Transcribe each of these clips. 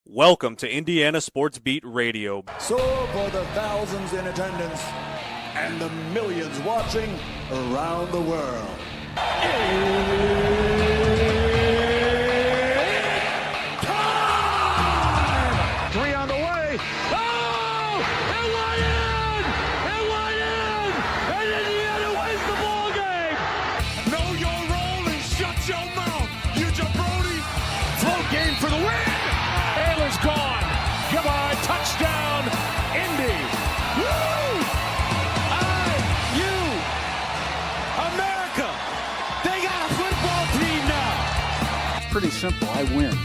Welcome to Indiana Sports Beat Radio. So for the thousands in attendance and the millions watching around the world. Time! Three on the way. Oh! It went in! It went in! And Indiana wins the ball game! Know your role and shut your mouth, you jabroni! Float game for the win! Ayla's gone. Goodbye. Touchdown, Indy. Woo! IU. America. They got a football team now. It's pretty simple. I win.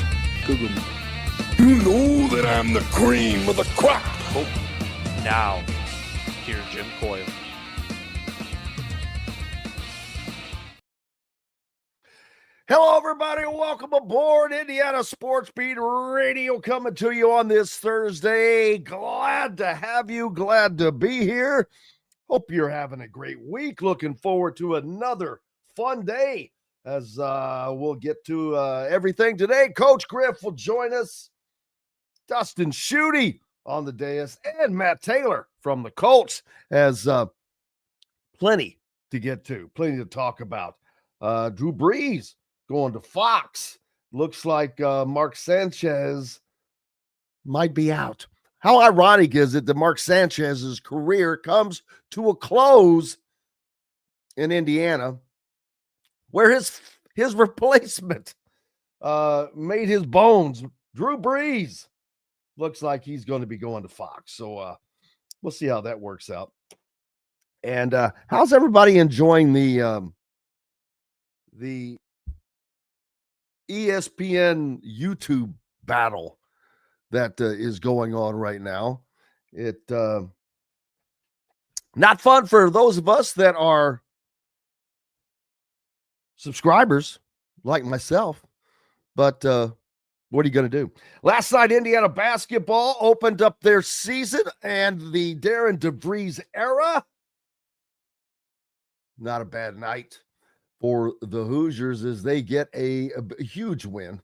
Google me. You know that I'm the cream of the crop. Now, here's Jim Coyle. Hello, everybody. Welcome aboard Indiana Sports Beat Radio, coming to you on this Thursday. Glad to have you. Glad to be here. Hope you're having a great week. Looking forward to another fun day as we'll get to everything today. Coach Griff will join us. Dustin Schutte on the dais and Matt Taylor from the Colts has plenty to get to, plenty to talk about. Drew Brees going to Fox. Looks like Mark Sanchez might be out. How ironic is it that Mark Sanchez's career comes to a close in Indiana, where his replacement made his bones? Drew Brees looks like he's going to be going to Fox. So we'll see how that works out. And how's everybody enjoying the ESPN YouTube battle that is going on right now? It not fun for those of us that are subscribers like myself, but what are you going to do? Last night, Indiana basketball opened up their season, and the Darian DeVries era, not a bad night for the Hoosiers as they get a huge win.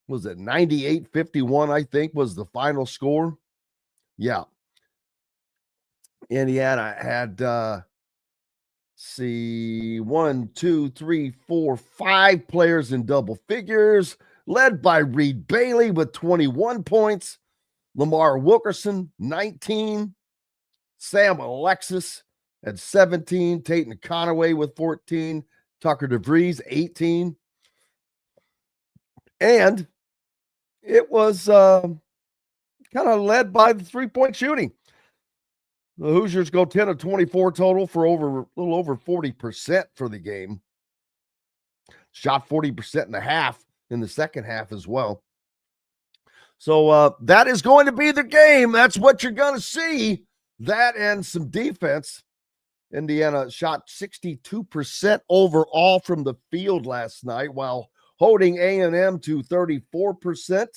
Was it 98-51, I think, was the final score? Yeah. Indiana had, one, two, three, four, five players in double figures, led by Reed Bailey with 21 points, Lamar Wilkerson, 19, Sam Alexis at 17, Tatum Conaway with 14, Tucker DeVries, 18. And it was kind of led by the three-point shooting. The Hoosiers go 10 of 24 total for a little over 40% for the game. Shot 40% in the half in the second half as well. So that is going to be the game. That's what you're going to see. That and some defense. Indiana shot 62% overall from the field last night, while holding A&M to 34%.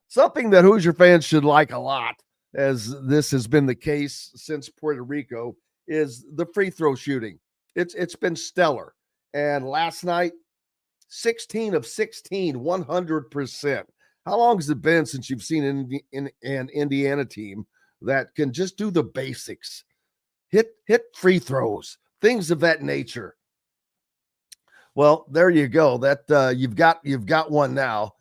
Something that Hoosier fans should like a lot, as this has been the case since Puerto Rico, is the free throw shooting. It's been stellar. And last night, 16 of 16, 100%. How long has it been since you've seen an Indiana team that can just do the basics? Hit free throws, things of that nature. Well, there you go. That you've got one now.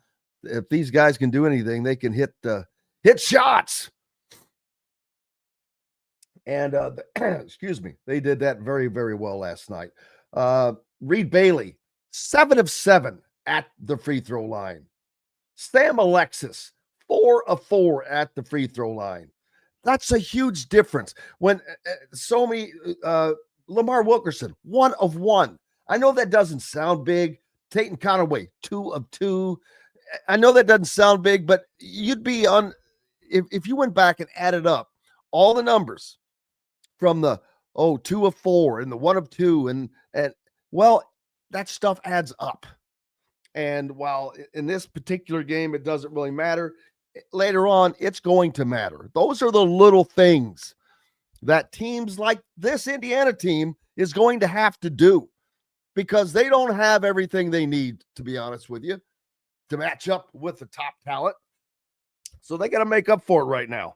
If these guys can do anything, they can hit shots. And excuse me, they did that very, very well last night. Reed Bailey, 7 of 7 at the free throw line. Sam Alexis, 4 of 4 at the free throw line. That's a huge difference. When Lamar Wilkerson, 1 of 1. I know that doesn't sound big. Tatum Conaway, 2 of 2. I know that doesn't sound big, but you'd be on if you went back and added up all the numbers from the 2 of 4 and the 1 of 2, and well, that stuff adds up. And while in this particular game it doesn't really matter, later on it's going to matter. Those are the little things that teams like this Indiana team is going to have to do, because they don't have everything they need, to be honest with you, to match up with the top talent. So they got to make up for it right now.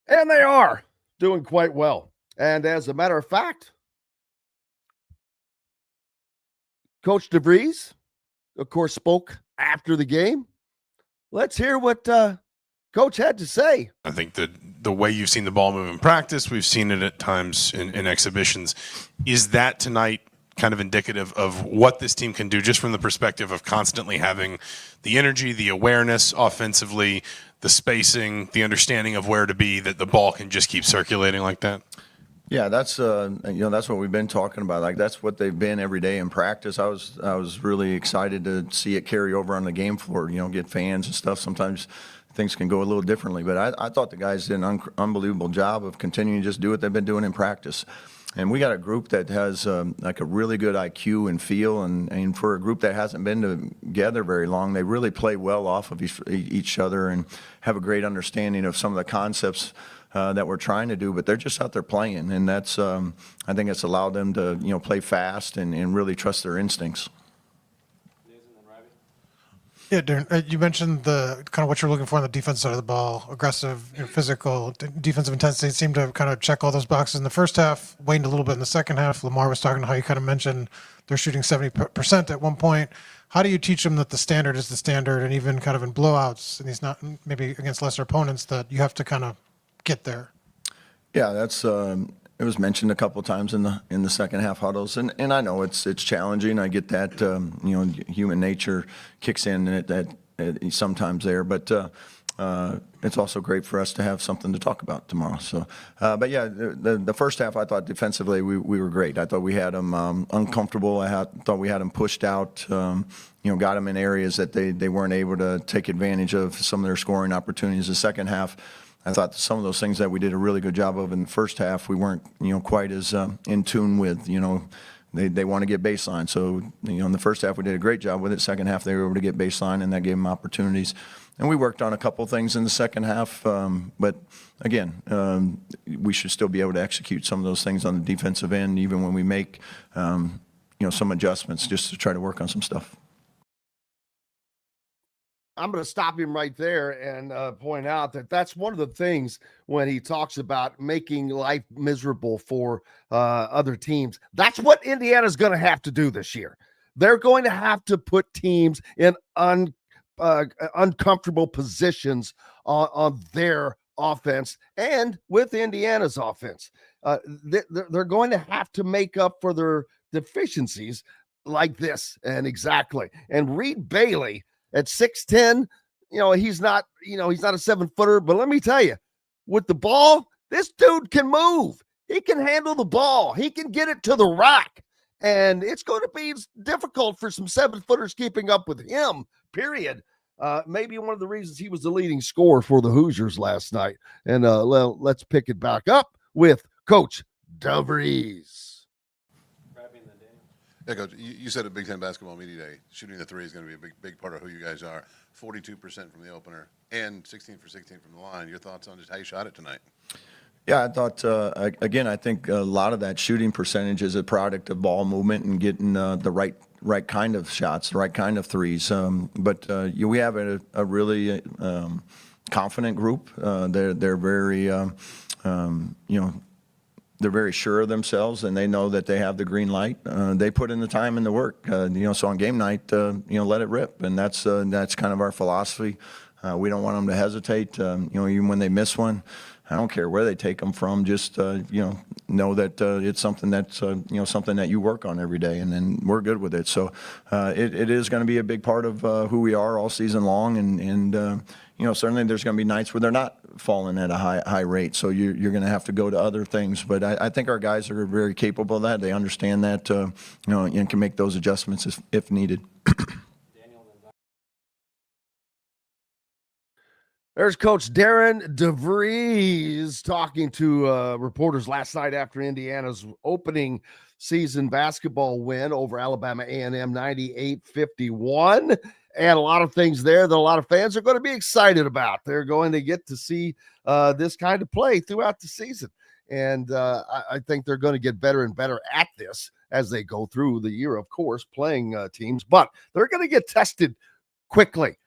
And they are doing quite well. And as a matter of fact, Coach DeVries, of course, spoke after the game. Let's hear what Coach had to say. I think that the way you've seen the ball move in practice, we've seen it at times in exhibitions. Is that tonight kind of indicative of what this team can do, just from the perspective of constantly having the energy, the awareness offensively, the spacing, the understanding of where to be, that the ball can just keep circulating like that? Yeah, that's that's what we've been talking about. Like, that's what they've been every day in practice. I was really excited to see it carry over on the game floor. Get fans and stuff. Sometimes things can go a little differently, but I thought the guys did an unbelievable job of continuing to just do what they've been doing in practice. And we got a group that has like a really good IQ and feel, and for a group that hasn't been together very long, they really play well off of each other and have a great understanding of some of the concepts that we're trying to do. But they're just out there playing, and that's I think it's allowed them to play fast and really trust their instincts. Yeah, Darren, you mentioned the kind of what you're looking for on the defense side of the ball: aggressive, physical, defensive intensity. Seemed to kind of check all those boxes in the first half. Waned a little bit in the second half. Lamar was talking to how you kind of mentioned they're shooting 70% at one point. How do you teach them that the standard is the standard, and even kind of in blowouts, and he's not maybe against lesser opponents, that you have to kind of get there? Yeah, that's it was mentioned a couple of times in the second half huddles, and I know it's challenging. I get that. Human nature kicks in that sometimes there, but it's also great for us to have something to talk about tomorrow. So, but yeah, the first half I thought defensively we were great. I thought we had them uncomfortable. I thought we had them pushed out. Got them in areas that they weren't able to take advantage of some of their scoring opportunities. The second half, I thought some of those things that we did a really good job of in the first half, we weren't, quite as in tune with. They want to get baseline. So, in the first half we did a great job with it. Second half they were able to get baseline, and that gave them opportunities. And we worked on a couple things in the second half. But again, we should still be able to execute some of those things on the defensive end, even when we make, some adjustments, just to try to work on some stuff. I'm going to stop him right there and point out that that's one of the things when he talks about making life miserable for other teams. That's what Indiana's going to have to do this year. They're going to have to put teams in uncomfortable positions on their offense and with Indiana's offense. They're going to have to make up for their deficiencies like this. And exactly. And Reed Bailey, at 6'10", he's not a 7-footer, but let me tell you, with the ball, this dude can move. He can handle the ball. He can get it to the rack. And it's going to be difficult for some 7-footers keeping up with him, period. Maybe one of the reasons he was the leading scorer for the Hoosiers last night. And let's pick it back up with Coach DeVries. Yeah, Coach, you said at Big Ten Basketball Media Day, shooting the three is going to be a big part of who you guys are. 42% from the opener and 16 for 16 from the line. Your thoughts on just how you shot it tonight? Yeah, I thought, again, I think a lot of that shooting percentage is a product of ball movement and getting the right kind of shots, the right kind of threes. But we have a really confident group. They're very, they're very sure of themselves, and they know that they have the green light. They put in the time and the work. So on game night, let it rip, and that's kind of our philosophy. We don't want them to hesitate. Even when they miss one, I don't care where they take them from. Just know that it's something that's something that you work on every day, and then we're good with it. So it is going to be a big part of who we are all season long, and certainly there's going to be nights where they're not falling at a high rate. So you're going to have to go to other things. But I think our guys are very capable of that. They understand that, and can make those adjustments if needed. There's Coach Darian DeVries talking to reporters last night after Indiana's opening season basketball win over Alabama A&M 98-51. And a lot of things there that a lot of fans are going to be excited about. They're going to get to see this kind of play throughout the season. And I think they're going to get better and better at this as they go through the year, of course, playing teams. But they're going to get tested quickly.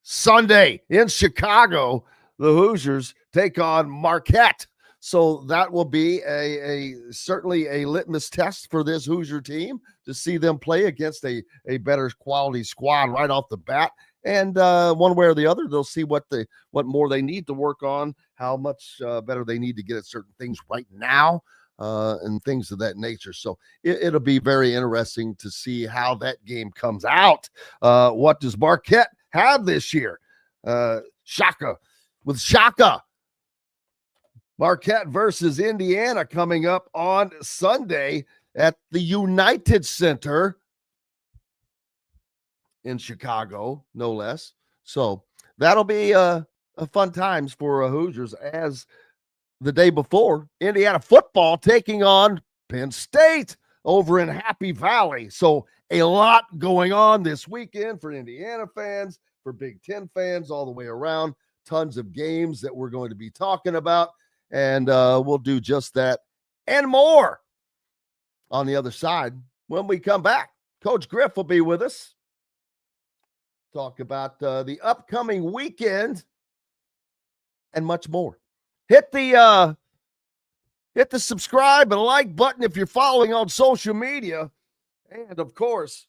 Sunday in Chicago, the Hoosiers take on Marquette. So that will be certainly a litmus test for this Hoosier team to see them play against a better quality squad right off the bat. And one way or the other, they'll see what more they need to work on, how much better they need to get at certain things right now, and things of that nature. So it'll be very interesting to see how that game comes out. What does Marquette have this year? Shaka. Marquette versus Indiana coming up on Sunday at the United Center in Chicago, no less. So that'll be a fun times for Hoosiers, as the day before, Indiana football taking on Penn State over in Happy Valley. So a lot going on this weekend for Indiana fans, for Big Ten fans, all the way around. Tons of games that we're going to be talking about. And we'll do just that and more on the other side when we come back. Coach Griff will be with us. Talk about the upcoming weekend and much more. Hit the subscribe and like button if you're following on social media. And, of course,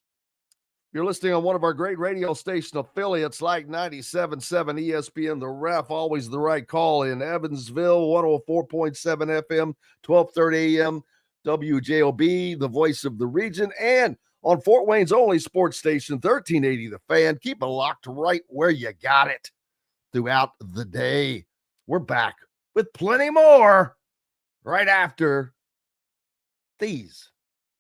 you're listening on one of our great radio station affiliates like 97.7 ESPN, The Ref, always the right call in Evansville, 104.7 FM, 1230 AM, WJOB, the voice of the region, and on Fort Wayne's only sports station, 1380 The Fan. Keep it locked right where you got it throughout the day. We're back with plenty more right after these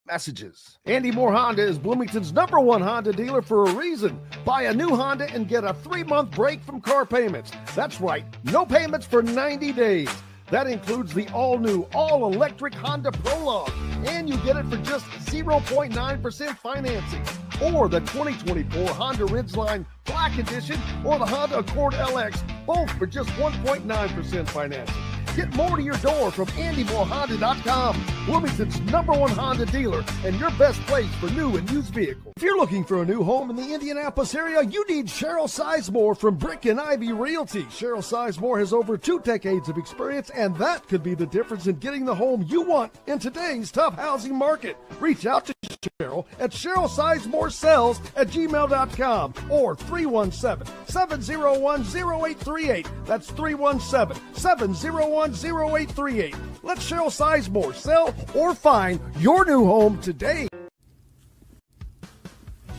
messages. Andy Moore Honda is Bloomington's #1 Honda dealer for a reason. Buy a new Honda and get a 3-month break from car payments. That's right, no payments for 90 days. That includes the all-new, all-electric Honda Prologue, and you get it for just 0.9% financing. Or the 2024 Honda Ridgeline Black Edition or the Honda Accord LX, both for just 1.9% financing. Get more to your door from AndyMooreHonda.com, Bloomington's #1 Honda dealer and your best place for new and used vehicles. If you're looking for a new home in the Indianapolis area, you need Cheryl Sizemore from Brick and Ivy Realty. Cheryl Sizemore has over 2 decades of experience, and that could be the difference in getting the home you want in today's tough housing market. Reach out to Cheryl at CherylSizemore@gmail.com or 317-701-0838. That's 317-701-0838. Let Cheryl Sizemore sell or find your new home today.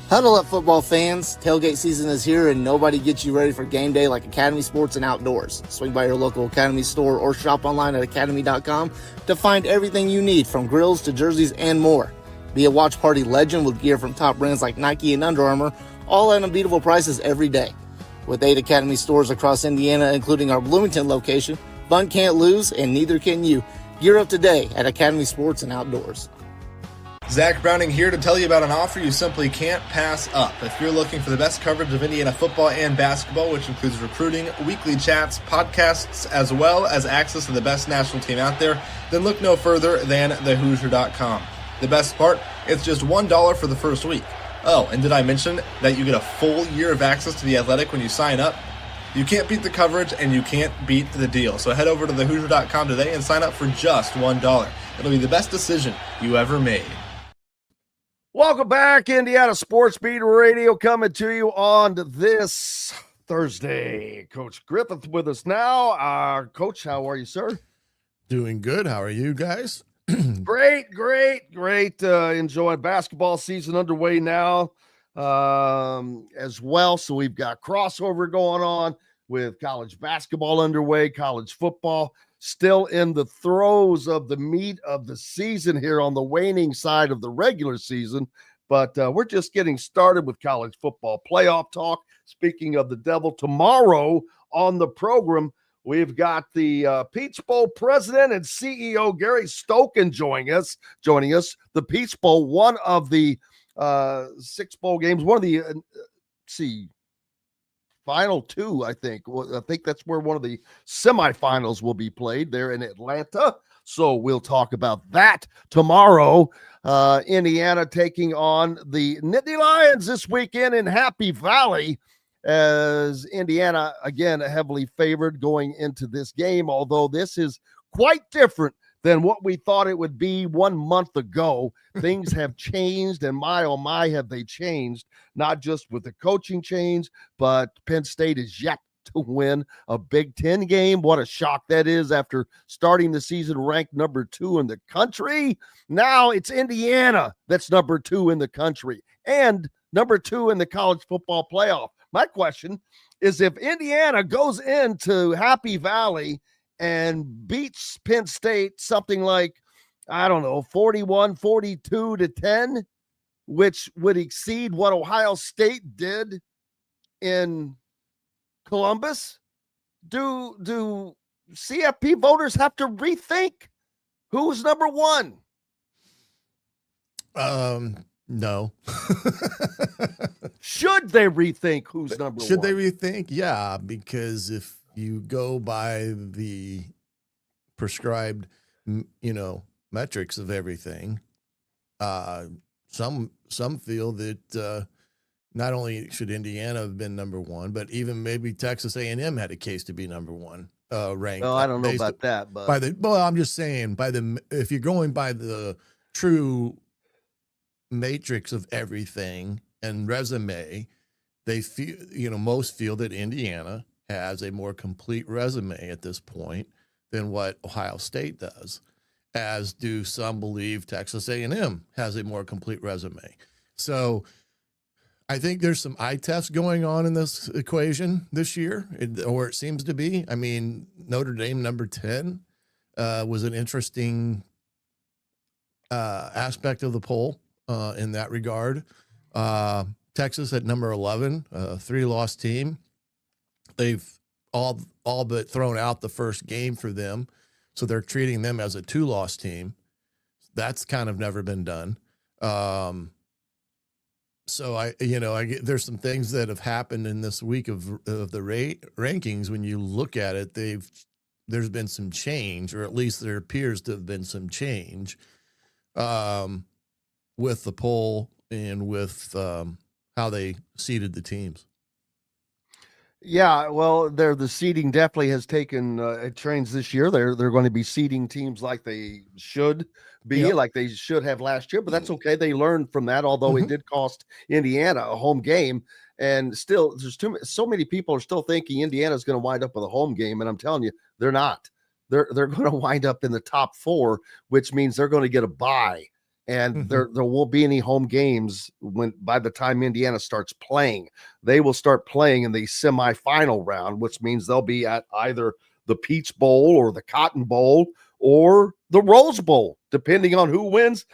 Huddle up, football fans. Tailgate season is here, and nobody gets you ready for game day like Academy Sports and Outdoors. Swing by your local Academy store or shop online at academy.com to find everything you need, from grills to jerseys and more. Be a watch party legend with gear from top brands like Nike and Under Armour, all at unbeatable prices every day. With 8 Academy stores across Indiana, including our Bloomington location, fun can't lose, and neither can you. Gear up today at Academy Sports and Outdoors. Zach Browning here to tell you about an offer you simply can't pass up. If you're looking for the best coverage of Indiana football and basketball, which includes recruiting, weekly chats, podcasts, as well as access to the best national team out there, then look no further than thehoosier.com. The best part, it's just $1 for the first week. Oh, and did I mention that you get a full year of access to The Athletic when you sign up? You can't beat the coverage, and you can't beat the deal. So head over to thehoosier.com today and sign up for just $1. It'll be the best decision you ever made. Welcome back, Indiana Sports Beat Radio, coming to you on this Thursday. Coach Griffith with us now. Coach, how are you, sir? Doing good. How are you guys? Great. Enjoying basketball season underway now as well. So we've got crossover going on with college basketball underway, college football still in the throes of the meat of the season here on the waning side of the regular season. But we're just getting started with college football playoff talk. Speaking of the devil, tomorrow on the program, we've got the Peach Bowl president and CEO Gary Stokan joining us. The Peach Bowl, one of the 6 bowl games, one of the final 2, I think. Well, I think that's where one of the semifinals will be played there in Atlanta. So we'll talk about that tomorrow. Indiana taking on the Nittany Lions this weekend in Happy Valley as Indiana, again, heavily favored going into this game, although this is quite different than what we thought it would be 1 month ago. Things have changed, and my, oh my, have they changed, not just with the coaching change, but Penn State is yet to win a Big Ten game. What a shock that is after starting the season ranked number 2 in the country. Now it's Indiana that's number 2 in the country and number 2 in the college football playoff. My question is, if Indiana goes into Happy Valley and beats Penn State something like, I don't know, 41-42-10, which would exceed what Ohio State did in Columbus, do CFP voters have to rethink who's number 1? No. Should they rethink who's number 1? Should they rethink? Yeah, because if you go by the prescribed, metrics of everything, some feel that not only should Indiana have been number 1, but even maybe Texas A&M had a case to be number 1 ranked. Well, I don't know about that, but I'm just saying if you're going by the true matrix of everything and resume, they feel, most feel that Indiana has a more complete resume at this point than what Ohio State does, as do some believe Texas A&M has a more complete resume. So I think there's some eye tests going on in this equation this year, or it seems to be. I mean, Notre Dame number 10 was an interesting aspect of the poll in that regard. Texas at number 11, 3-loss team. They've all but thrown out the first game for them, so they're treating them as a 2-loss team. That's kind of never been done. So there's some things that have happened in this week of the rankings. When you look at it, there's been some change, or at least there appears to have been some change with the poll and with how they seeded the teams. Yeah, well, the seeding definitely has taken trains this year. They're going to be seeding teams like they should be, like they should have last year, but that's okay. They learned from that, although it did cost Indiana a home game. And still, there's so many people are still thinking Indiana's going to wind up with a home game, and I'm telling you, they're not. They're going to wind up in the top 4, which means they're going to get a bye. And there won't be any home games by the time Indiana starts playing. They will start playing in the semifinal round, which means they'll be at either the Peach Bowl or the Cotton Bowl or the Rose Bowl, depending on who wins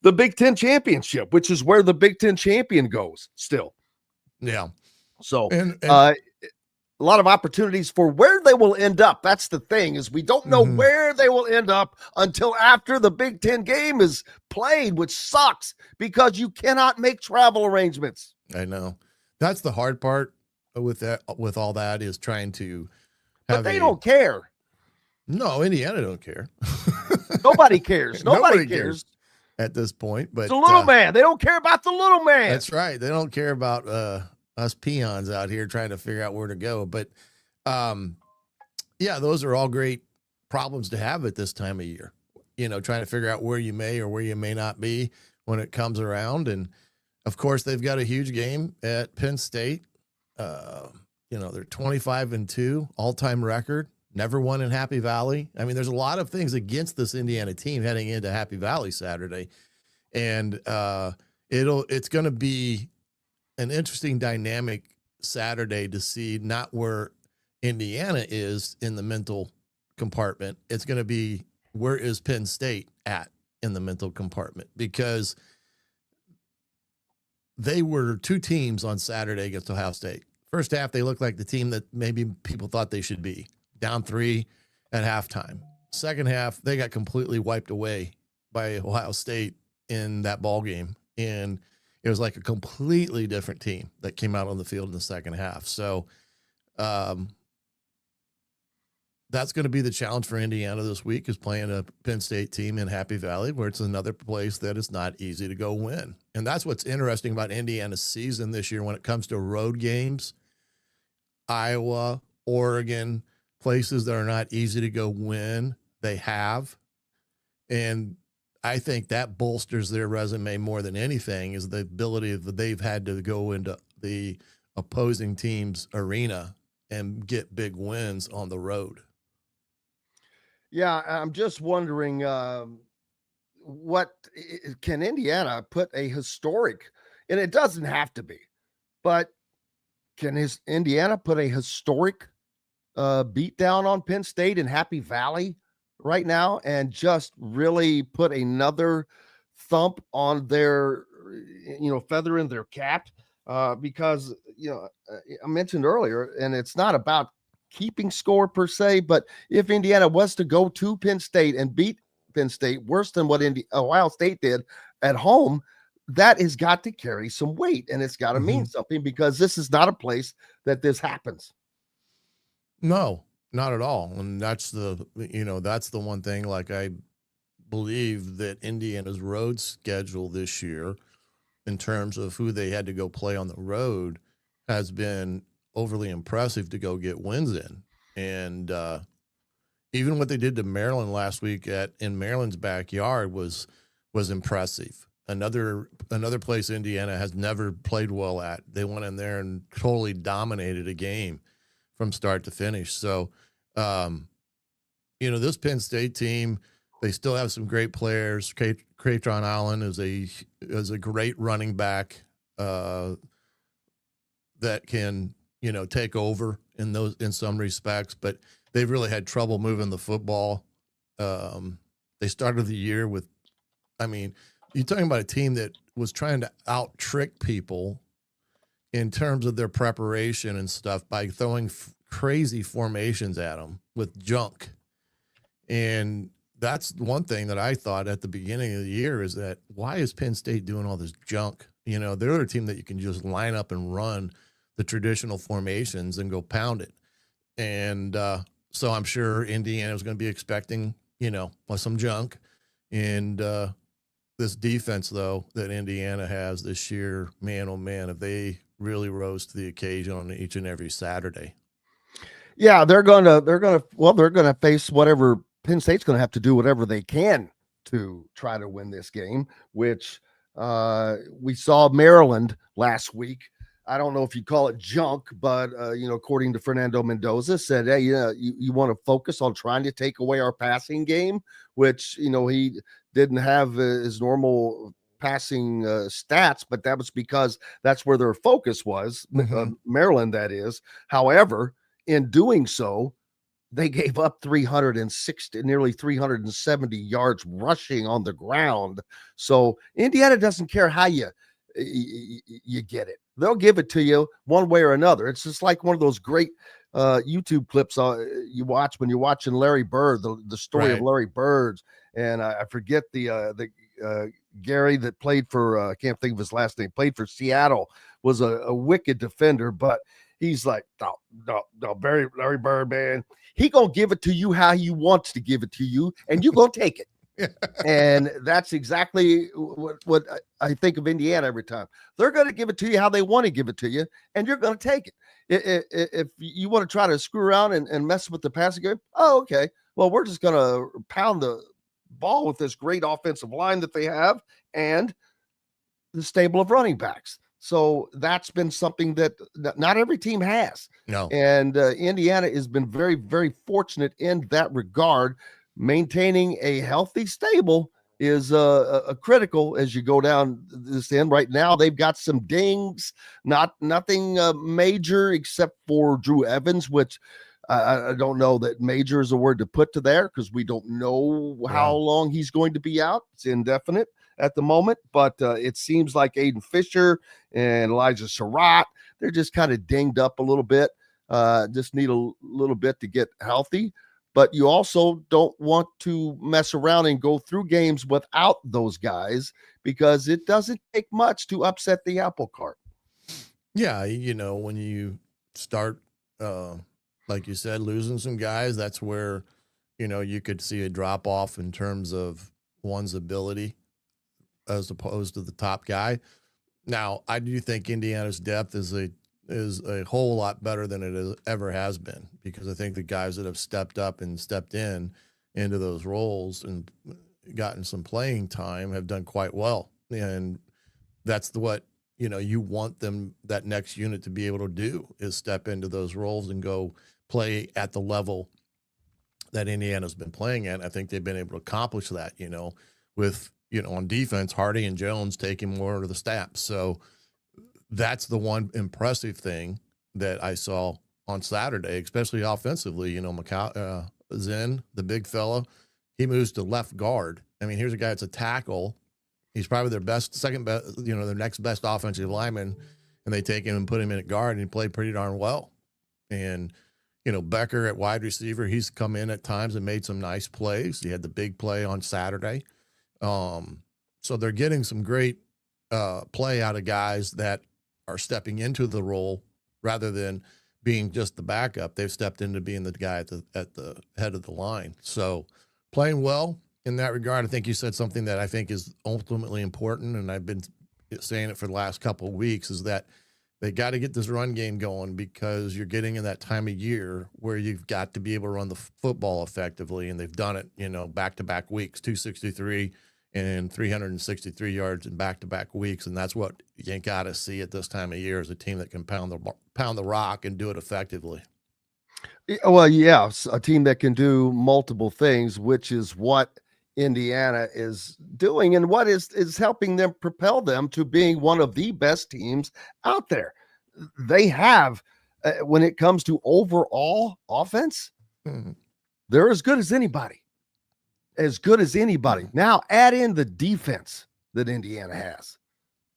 the Big Ten championship, which is where the Big Ten champion goes still. Yeah. So a lot of opportunities for where they will end up. That's the thing, is we don't know where they will end up until after the Big Ten game is played, which sucks because you cannot make travel arrangements. I know. That's the hard part with that, with all that, is trying to have. But they don't care. No, Indiana don't care. Nobody cares. Nobody cares at this point. But the little man. They don't care about the little man. That's right. They don't care about us peons out here trying to figure out where to go. But those are all great problems to have at this time of year, trying to figure out where you may or where you may not be when it comes around. And of course, they've got a huge game at Penn State. They're 25-2, all-time record, never won in Happy Valley. I mean, there's a lot of things against this Indiana team heading into Happy Valley Saturday. And it's going to be an interesting dynamic Saturday to see not where Indiana is in the mental compartment. It's going to be, where is Penn State at in the mental compartment? Because they were 2 teams on Saturday against Ohio State. First half, they looked like the team that maybe people thought they should be, down 3 at halftime. Second half, they got completely wiped away by Ohio State in that ball game. And it was like a completely different team that came out on the field in the second half. So that's going to be the challenge for Indiana this week, is playing a Penn State team in Happy Valley, where it's another place that is not easy to go win. And that's what's interesting about Indiana's season this year when it comes to road games. Iowa, Oregon, places that are not easy to go win, they have. And I think that bolsters their resume more than anything, is the ability that they've had to go into the opposing team's arena and get big wins on the road. Yeah, I'm just wondering, what can Indiana put a historic, and it doesn't have to be, but can Indiana put a historic beat down on Penn State in Happy Valley right now and just really put another thump on their, feather in their cap? Because, I mentioned earlier, and it's not about keeping score per se, but if Indiana was to go to Penn State and beat Penn State worse than what Ohio State did at home, that has got to carry some weight, and it's got to mean something, because this is not a place that this happens. No, not at all. And that's the one thing, like, I believe that Indiana's road schedule this year, in terms of who they had to go play on the road, has been overly impressive to go get wins in. And even what they did to Maryland last week in Maryland's backyard was impressive. Another place Indiana has never played well at. They went in there and totally dominated a game from start to finish. So, this Penn State team, they still have some great players. Cratron Allen is a great running back that can, take over in some respects, but they've really had trouble moving the football. They started the year with, you're talking about a team that was trying to out-trick people in terms of their preparation and stuff by throwing crazy formations at them with junk. And that's one thing that I thought at the beginning of the year, is that, why is Penn State doing all this junk? They're a team that you can just line up and run the traditional formations and go pound it. And so I'm sure Indiana was going to be expecting, some junk. And this defense, though, that Indiana has this year, man, oh man, if they really rose to the occasion on each and every Saturday. Yeah, they're gonna face whatever Penn State's gonna have to do, whatever they can to try to win this game, which we saw Maryland last week. I don't know if you call it junk, but according to Fernando Mendoza, said, hey, you want to focus on trying to take away our passing game, which he didn't have his normal passing stats, but that was because that's where their focus was, Maryland, that is. However, in doing so, they gave up 360, nearly 370 yards rushing on the ground. So Indiana doesn't care how you get it. They'll give it to you one way or another. It's just like one of those great YouTube clips you watch when you're watching Larry Bird, the story of Larry Bird. And I forget the Gary that played for, I can't think of his last name, played for Seattle, was a wicked defender, but he's like, no, Larry Bird, man, he gonna give it to you how he wants to give it to you, and you're gonna take it. And that's exactly what I think of Indiana every time. They're going to give it to you how they want to give it to you, and you're going to take it. If you want to try to screw around and mess with the passing game, oh, okay. Well, we're just going to pound the ball with this great offensive line that they have and the stable of running backs. So that's been something that not every team has. No. And Indiana has been very, very fortunate in that regard. Maintaining a healthy stable is a critical as you go down this end. Right now, they've got some dings, nothing major except for Drew Evans, which I don't know that major is a word to put to there, because we don't know how long he's going to be out. It's indefinite at the moment, but it seems like Aiden Fisher and Elijah Surratt, they're just kind of dinged up a little bit. Just need a little bit to get healthy. But you also don't want to mess around and go through games without those guys, because it doesn't take much to upset the apple cart. Yeah, when you start, like you said, losing some guys, that's where, you could see a drop off in terms of one's ability as opposed to the top guy. Now, I do think Indiana's depth is a is a whole lot better than it ever has been, because I think the guys that have stepped up and stepped into those roles and gotten some playing time have done quite well. And that's what, you want them, that next unit, to be able to do, is step into those roles and go play at the level that Indiana's been playing at. I think they've been able to accomplish that, with, on defense, Hardy and Jones taking more of the snaps. So that's the one impressive thing that I saw on Saturday, especially offensively. Zen, the big fella, he moves to left guard. I mean, here's a guy that's a tackle. He's probably their second best, their next best offensive lineman, and they take him and put him in at guard, and he played pretty darn well. And, Becker at wide receiver, he's come in at times and made some nice plays. He had the big play on Saturday. So they're getting some great play out of guys that are stepping into the role rather than being just the backup. They've stepped into being the guy at the head of the line. So playing well in that regard. I think you said something that I think is ultimately important, and I've been saying it for the last couple of weeks, is that they got to get this run game going, because you're getting in that time of year where you've got to be able to run the football effectively, and they've done it, back-to-back weeks, 263 and 363 yards in back-to-back weeks, and that's what you got to see at this time of year, is a team that can pound the rock and do it effectively. Well, yeah, a team that can do multiple things, which is what Indiana is doing, and what is helping them propel them to being one of the best teams out there. They have, when it comes to overall offense, they're as good as anybody. Now add in the defense that Indiana has.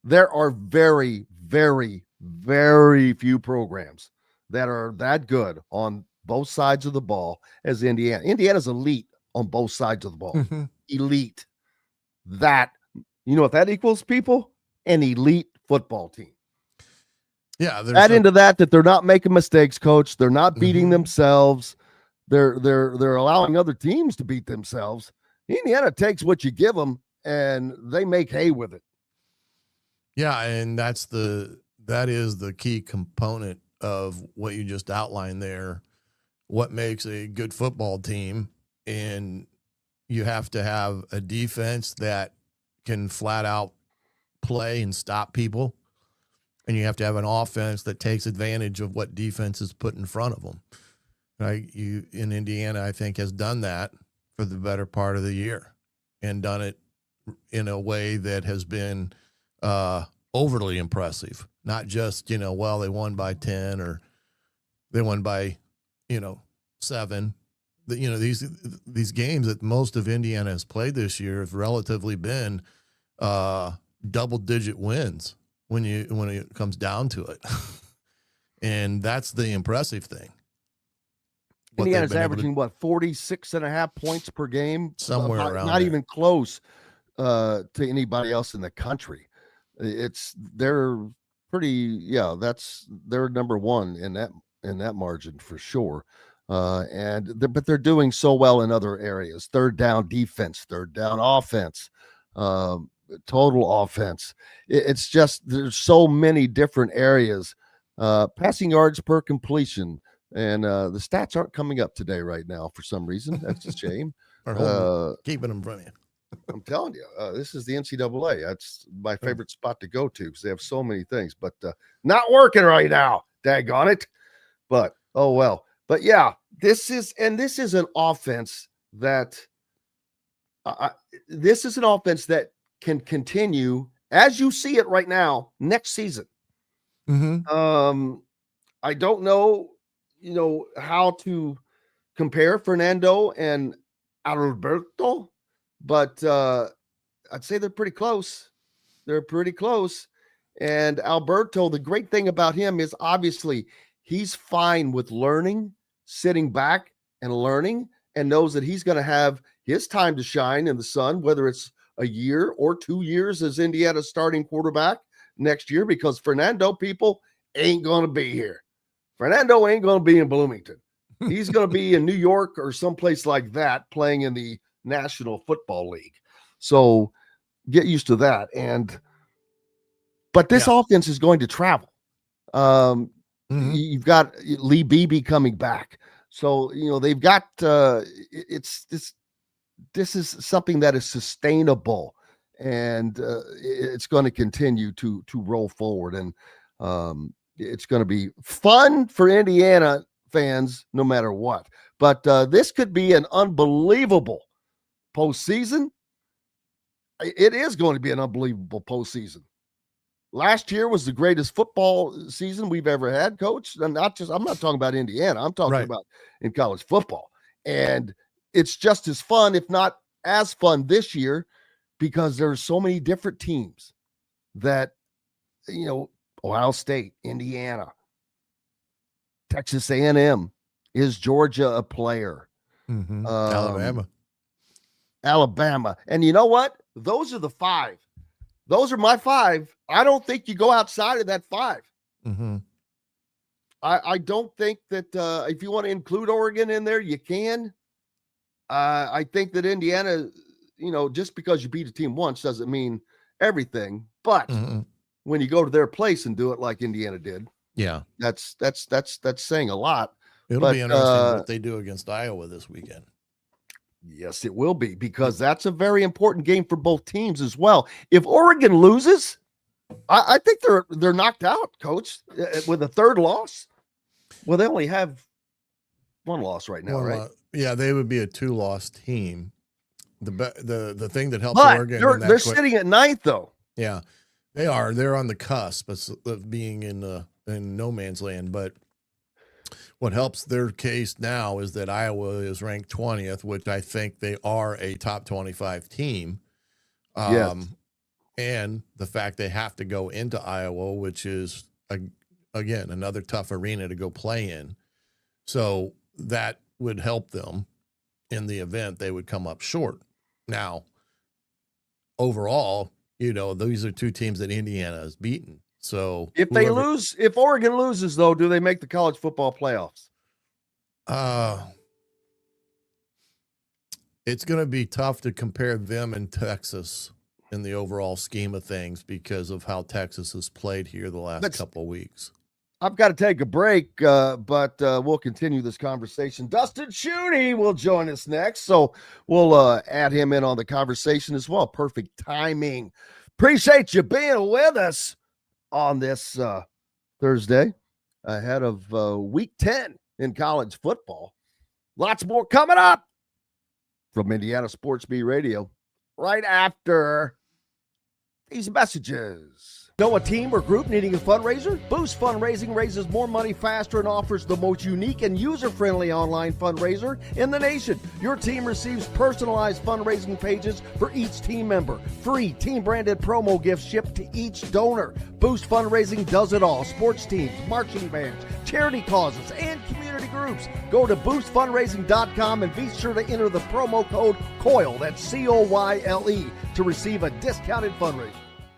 There are very, very, very few programs that are that good on both sides of the ball as Indiana. Indiana's elite on both sides of the ball. Mm-hmm. Elite. That, what that equals, people? An elite football team. Yeah. Add into that they're not making mistakes, coach. They're not beating themselves. They're allowing other teams to beat themselves. Indiana takes what you give them, and they make hay with it. Yeah, and that is the key component of what you just outlined there. What makes a good football team, and you have to have a defense that can flat out play and stop people, and you have to have an offense that takes advantage of what defense is put in front of them. Right? In Indiana, I think, has done that for the better part of the year, and done it in a way that has been overly impressive. Not just, they won by 10 or they won by, 7. These games that most of Indiana has played this year have relatively been double-digit wins when it comes down to it. And that's the impressive thing. Indiana's averaging 46.5 points per game, somewhere around not there. even close to anybody else in the country. They're number one in that margin for sure. But they're doing so well in other areas. Third down defense, third down offense, total offense. It's just, there's so many different areas. Passing yards per completion. And the stats aren't coming up today right now for some reason. That's a shame. Keeping them from you. I'm telling you, this is the NCAA. That's my favorite spot to go to because they have so many things, but not working right now. Daggone it. But, oh well. But yeah, this is an offense that can continue as you see it right now next season. Mm-hmm. I don't know, how to compare Fernando and Alberto, but I'd say they're pretty close. And Alberto, the great thing about him is obviously he's fine with learning, sitting back and learning, and knows that he's going to have his time to shine in the sun, whether it's a year or 2 years as Indiana's starting quarterback next year, because Fernando, people, ain't going to be here. Fernando ain't going to be in Bloomington. He's going to be in New York or someplace like that playing in the National Football League. So get used to that. But this offense is going to travel. You've got Lee Beebe coming back. So, they've got this is something that is sustainable, and it's going to continue to roll forward. And it's going to be fun for Indiana fans no matter what. But this could be an unbelievable postseason. It is going to be an unbelievable postseason. Last year was the greatest football season we've ever had, Coach. And I'm not talking about Indiana. I'm talking about in college football. And it's just as fun, if not as fun this year, because there's so many different teams that, Ohio State, Indiana, Texas A&M. Is Georgia a player? Alabama. And you know what? Those are the 5. Those are my 5. I don't think you go outside of that 5. I don't think that if you want to include Oregon in there, you can. I think that Indiana, just because you beat a team once doesn't mean everything. But when you go to their place and do it like Indiana did, that's saying a lot. It'll be interesting what they do against Iowa this weekend. Yes, it will be, because that's a very important game for both teams as well. If Oregon loses, I think they're knocked out, Coach, with a third loss. Well, they only have 1 loss right now, right? Yeah, they would be a 2-loss team. The thing that helps but Oregon, they're sitting at 9th, though. Yeah, they are. They're on the cusp of being in no man's land, but. What helps their case now is that Iowa is ranked 20th, which I think they are a top 25 team. Yes. And the fact they have to go into Iowa, which is, again, another tough arena to go play in. So that would help them in the event they would come up short. Now, overall, these are 2 teams that Indiana has beaten. So if Oregon loses, though, do they make the college football playoffs? It's going to be tough to compare them and Texas in the overall scheme of things because of how Texas has played here the last couple of weeks. I've got to take a break, but we'll continue this conversation. Dustin Schutte will join us next, so we'll add him in on the conversation as well. Perfect timing. Appreciate you being with us on this Thursday ahead of week 10 in college football. Lots more coming up from Indiana Sports Beat Radio right after these messages. Know a team or group needing a fundraiser? Boost Fundraising raises more money faster and offers the most unique and user-friendly online fundraiser in the nation. Your team receives personalized fundraising pages for each team member. Free team-branded promo gifts shipped to each donor. Boost Fundraising does it all. Sports teams, marching bands, charity causes, and community groups. Go to boostfundraising.com and be sure to enter the promo code COYLE, that's COYLE, to receive a discounted fundraiser.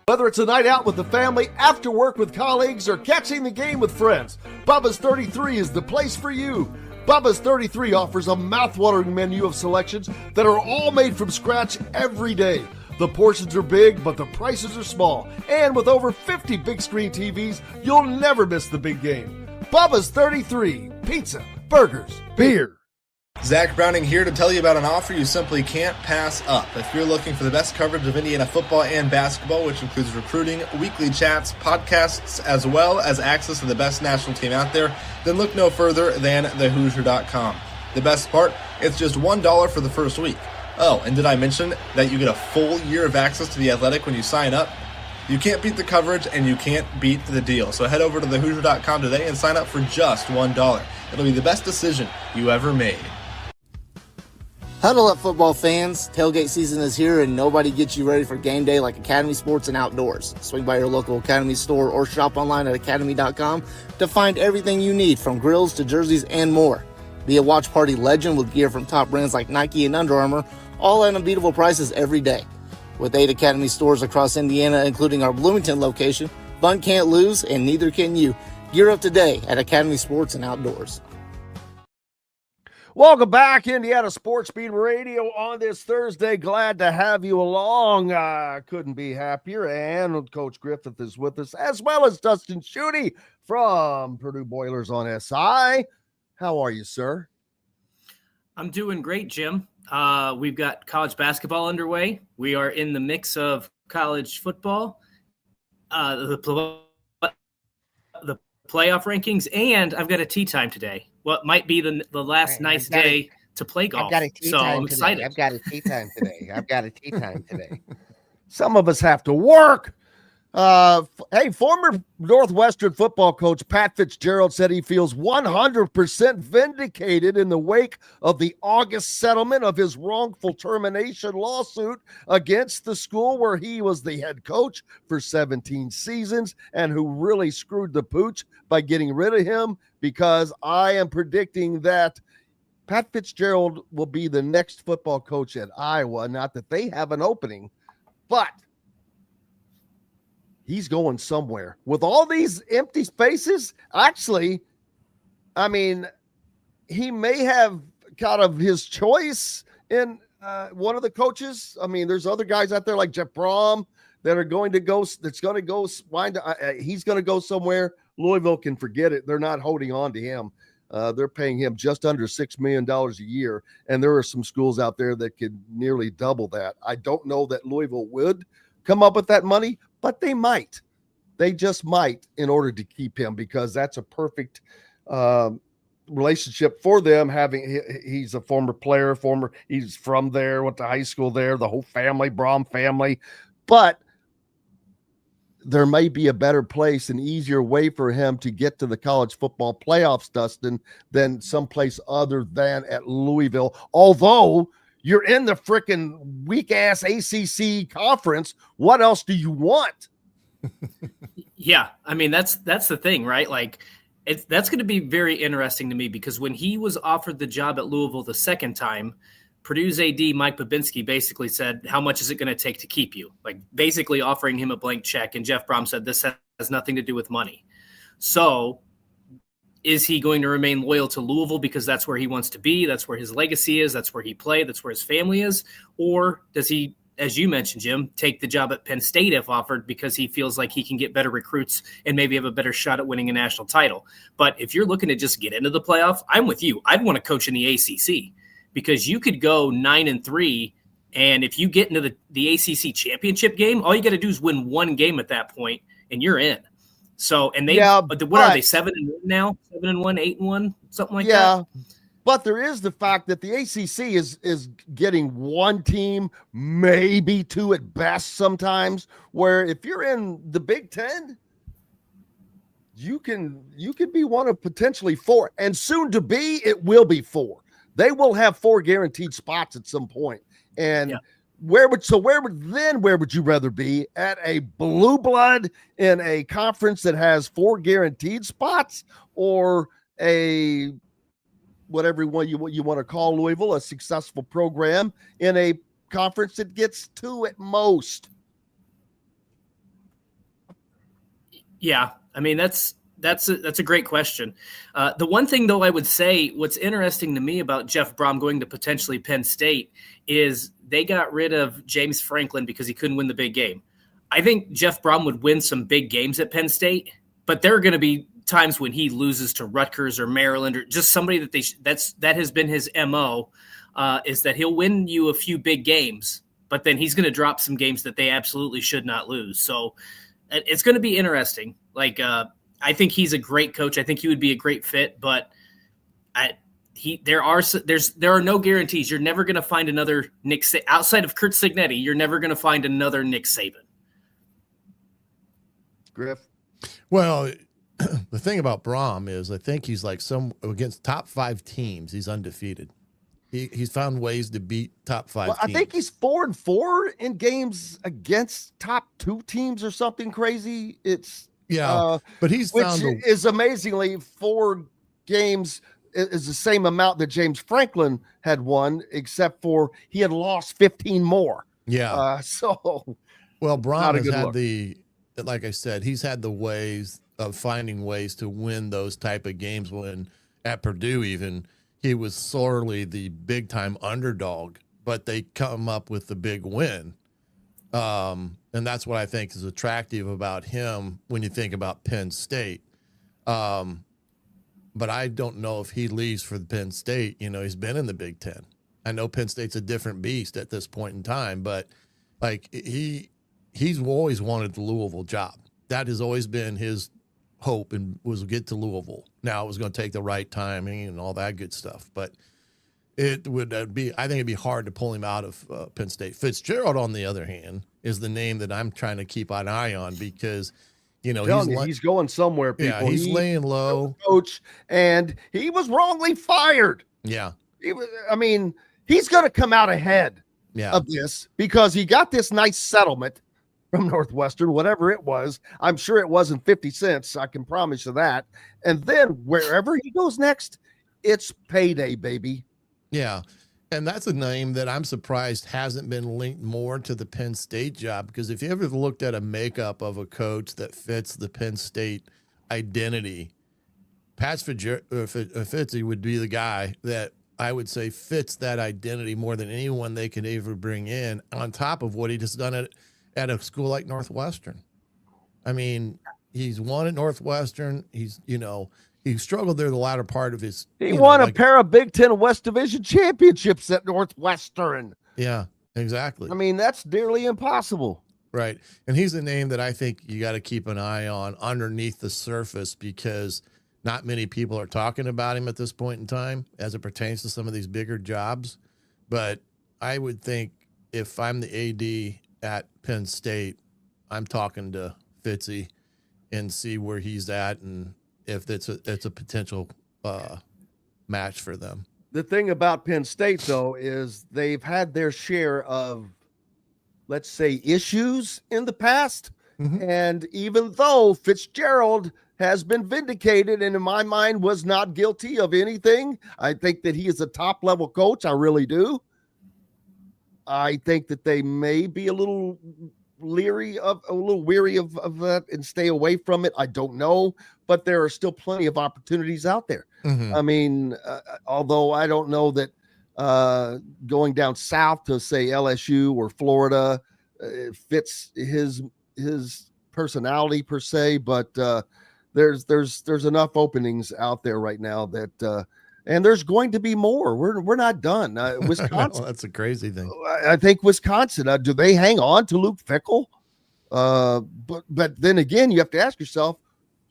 Whether it's a night out with the family, after work with colleagues, or catching the game with friends, Bubba's 33 is the place for you. Bubba's 33 offers a mouthwatering menu of selections that are all made from scratch every day. The portions are big, but the prices are small. And with over 50 big screen TVs, you'll never miss the big game. Bubba's 33, pizza, burgers, beer. Zach Browning here to tell you about an offer you simply can't pass up. If you're looking for the best coverage of Indiana football and basketball, which includes recruiting, weekly chats, podcasts, as well as access to the best national team out there, then look no further than thehoosier.com. The best part, it's just $1 for the first week. Oh, and did I mention that you get a full year of access to The Athletic when you sign up? You can't beat the coverage and you can't beat the deal. So head over to thehoosier.com today and sign up for just $1. It'll be the best decision you ever made. Huddle up, football fans. Tailgate season is here, and nobody gets you ready for game day like Academy Sports and Outdoors. Swing by your local Academy store or shop online at academy.com to find everything you need, from grills to jerseys and more. Be a watch party legend with gear from top brands like Nike and Under Armour, all at unbeatable prices every day. With 8 Academy stores across Indiana, including our Bloomington location, fun can't lose, and neither can you. Gear up today at Academy Sports and Outdoors. Welcome back, Indiana Sports Beat Radio on this Thursday. Glad to have you along. Couldn't be happier. And Coach Griffith is with us, as well as Dustin Schutte from Purdue Boilers on SI. How are you, sir? I'm doing great, Jim. We've got college basketball underway. We are in the mix of college football, the playoff rankings, and I've got a tea time today. What might be the last nice day to play golf. I've got a tea so time I'm excited. Today. I've got a tea time today. Some of us have to work. Hey, former Northwestern football coach Pat Fitzgerald said he feels 100% vindicated in the wake of the August settlement of his wrongful termination lawsuit against the school where he was the head coach for 17 seasons and who really screwed the pooch by getting rid of him, because I am predicting that Pat Fitzgerald will be the next football coach at Iowa. Not that they have an opening, but he's going somewhere. With all these empty spaces, actually, I mean, he may have kind of his choice in one of the coaches. I mean, there's other guys out there like Jeff Brom that are going to go, he's going to go somewhere. Louisville can forget it. They're not holding on to him. They're paying him just under $6 million a year, and there are some schools out there that could nearly double that. I don't know that Louisville would come up with that money, but they might. They just might, in order to keep him, because that's a perfect relationship for them. He's a former player, he's from there, went to high school there, the whole family, Brom family. But there may be a better place, an easier way for him to get to the college football playoffs, Dustin, than someplace other than at Louisville. Although you're in the freaking weak-ass ACC conference, what else do you want? Yeah, I mean, that's the thing, right? Like, that's going to be very interesting to me, because when he was offered the job at Louisville the second time, Purdue's AD, Mike Babinski, basically said, how much is it going to take to keep you? Like, basically offering him a blank check. And Jeff Brom said, this has nothing to do with money. So is he going to remain loyal to Louisville because that's where he wants to be? That's where his legacy is. That's where he played. That's where his family is. Or does he, as you mentioned, Jim, take the job at Penn State if offered, because he feels like he can get better recruits and maybe have a better shot at winning a national title? But if you're looking to just get into the playoff, I'm with you. I'd want to coach in the ACC, because you could go 9-3, and if you get into the ACC championship game, all you got to do is win one game at that point, and you're in. So, and what are they, 7-1 now? 7-1, 8-1, something like that? Yeah, but there is the fact that the ACC is getting one team, maybe two at best sometimes, where if you're in the Big Ten, you can be one of potentially four, and soon to be, it will be four. They will have 4 guaranteed spots at some point. And where would you rather be, at a blue blood in a conference that has 4 guaranteed spots, or a whatever one you want to call Louisville, a successful program in a conference that gets 2 at most? Yeah, I mean, that's a great question. The one thing, though, I would say, what's interesting to me about Jeff Brom going to potentially Penn State is they got rid of James Franklin because he couldn't win the big game. I think Jeff Brom would win some big games at Penn State, but there are going to be times when he loses to Rutgers or Maryland, or just somebody that has been his MO, is that he'll win you a few big games, but then he's going to drop some games that they absolutely should not lose. So it's going to be interesting. Like, I think he's a great coach. I think he would be a great fit, but there are no guarantees. You're never going to find another Nick outside of Kurt Signetti. You're never going to find another Nick Saban. Griff. Well, the thing about Brom is, I think he's like against top 5 teams, he's undefeated. He's found ways to beat top 5 teams. I think he's 4-4 in games against top 2 teams or something crazy. But he's found is amazingly 4 games is the same amount that James Franklin had won, except for he had lost 15 more. Yeah. Well, Brom has had like I said, he's had the ways of finding ways to win those type of games. When at Purdue, even he was sorely the big time underdog, but they come up with the big win. And that's what I think is attractive about him when you think about Penn State. But I don't know if he leaves for the Penn State. He's been in the Big Ten. I know Penn State's a different beast at this point in time, but like he's always wanted the Louisville job. That has always been his hope, and was get to Louisville. Now it was going to take the right timing and all that good stuff, but it would be, I think it'd be hard to pull him out of Penn State. Fitzgerald, on the other hand, is the name that I'm trying to keep an eye on because, he's going somewhere, people. Yeah, he's laying low. Coach, and he was wrongly fired. Yeah. He's going to come out ahead yeah. of this because he got this nice settlement from Northwestern, whatever it was. I'm sure it wasn't 50 cents. I can promise you that. And then wherever he goes next, it's payday, baby. Yeah. And that's a name that I'm surprised hasn't been linked more to the Penn State job, because if you ever looked at a makeup of a coach that fits the Penn State identity, Pat Fitzy would be the guy that I would say fits that identity more than anyone they could ever bring in, on top of what he just done at a school like Northwestern. I mean, he's won at Northwestern. He's, he struggled there the latter part of his. He won a pair of Big Ten West Division championships at Northwestern. Yeah, exactly. I mean, that's nearly impossible. Right. And he's a name that I think you got to keep an eye on underneath the surface, because not many people are talking about him at this point in time as it pertains to some of these bigger jobs. But I would think if I'm the AD at Penn State, I'm talking to Fitzy and see where he's at and if it's a potential match for them. The thing about Penn State, though, is they've had their share of, let's say, issues in the past. Mm-hmm. And even though Fitzgerald has been vindicated and in my mind was not guilty of anything, I think that he is a top level coach. I really do. I think that they may be a little weary of that and stay away from it. I don't know, but there are still plenty of opportunities out there. Mm-hmm. I mean, although I don't know that going down south to say LSU or Florida fits his personality per se, but there's enough openings out there right now that and there's going to be more. We're not done. Wisconsin. That's a crazy thing. I think Wisconsin. Do they hang on to Luke Fickell? But then again, you have to ask yourself,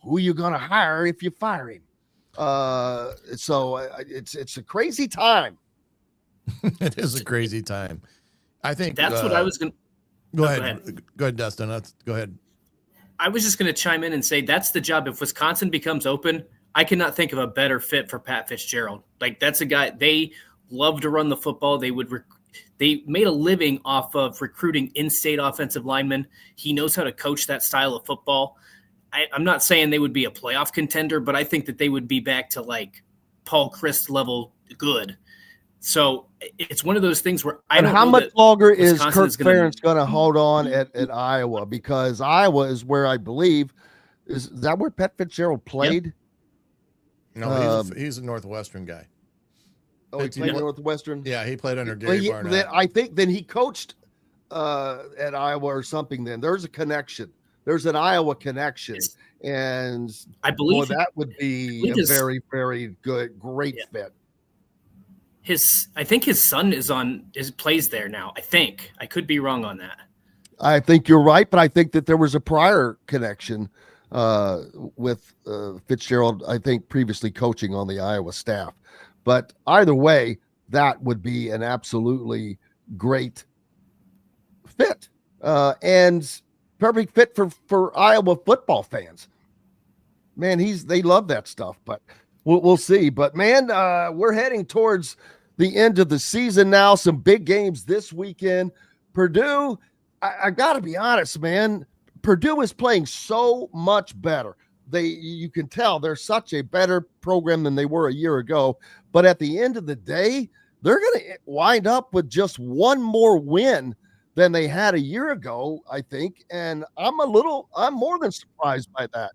who are you going to hire if you fire him? So it's a crazy time. It is a crazy time. I think that's what I was going to go ahead. Go ahead, Dustin. Go ahead. I was just going to chime in and say that's the job. If Wisconsin becomes open, I cannot think of a better fit for Pat Fitzgerald. Like, that's a guy, they love to run the football. They made a living off of recruiting in-state offensive linemen. He knows how to coach that style of football. I'm not saying they would be a playoff contender, but I think that they would be back to like Paul Chryst level good. So it's one of those things where I don't know. How much longer is Wisconsin Kirk Ferentz going to hold on at Iowa? Because Iowa is where I believe is that where Pat Fitzgerald played? Yep. No, he's a Northwestern guy. Oh, he played at Northwestern? Yeah, he played under Gary Barnett. I think then he coached at Iowa or something then. There's a connection. There's an Iowa connection. And I believe that would be a very, very great fit. I think his son plays there now. I think. I could be wrong on that. I think you're right, but I think that there was a prior connection with Fitzgerald, I think previously coaching on the Iowa staff. But either way, that would be an absolutely great fit and perfect fit for Iowa football fans. Man, they love that stuff, but we'll see. But man, we're heading towards the end of the season now. Some big games this weekend. Purdue, I got to be honest, man. Purdue is playing so much better. You can tell they're such a better program than they were a year ago. But at the end of the day, they're going to wind up with just one more win than they had a year ago, I think. And I'm more than surprised by that.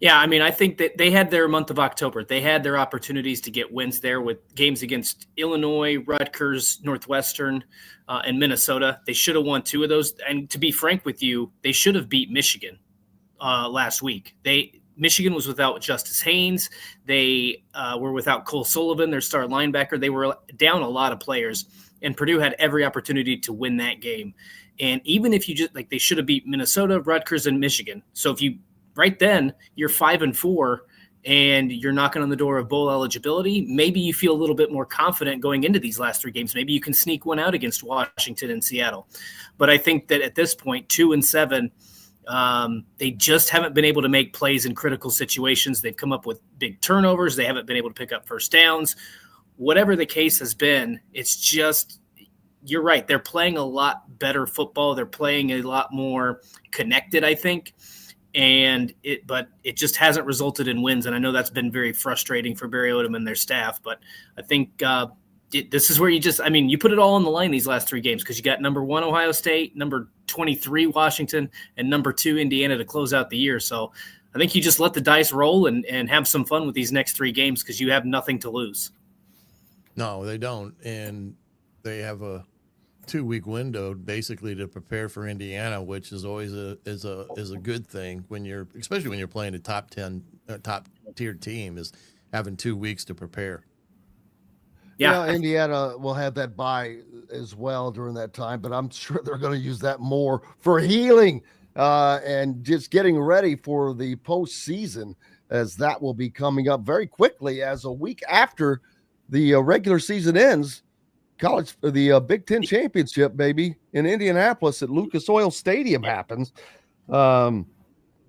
Yeah, I mean, I think that they had their month of October. They had their opportunities to get wins there with games against Illinois, Rutgers, Northwestern, and Minnesota. They should have won 2 of those. And to be frank with you, they should have beat Michigan last week. Michigan was without Justice Haynes. They were without Cole Sullivan, their star linebacker. They were down a lot of players, and Purdue had every opportunity to win that game. And even if you just they should have beat Minnesota, Rutgers, and Michigan. So if you right then you're 5-4 and you're knocking on the door of bowl eligibility, maybe you feel a little bit more confident going into these last 3 games. Maybe you can sneak one out against Washington and Seattle. But I think that at this point, 2-7, they just haven't been able to make plays in critical situations. They've come up with big turnovers. They haven't been able to pick up first downs. Whatever the case has been, it's just, you're right. They're playing a lot better football. They're playing a lot more connected, I think. But it just hasn't resulted in wins. And I know that's been very frustrating for Barry Odom and their staff, but I think, this is where you put it all on the line these last 3 games, because you got number 1 Ohio State, number 23 Washington, and number 2 Indiana to close out the year. So I think you just let the dice roll and have some fun with these next 3 games, because you have nothing to lose. No, they don't, and they have a 2-week window basically to prepare for Indiana, which is always a good thing especially when you're playing a top tier team, is having 2 weeks to prepare. Yeah, Indiana will have that bye as well during that time, but I'm sure they're going to use that more for healing and just getting ready for the postseason, as that will be coming up very quickly, as a week after the regular season ends. The Big Ten championship, baby, in Indianapolis at Lucas Oil Stadium happens. Then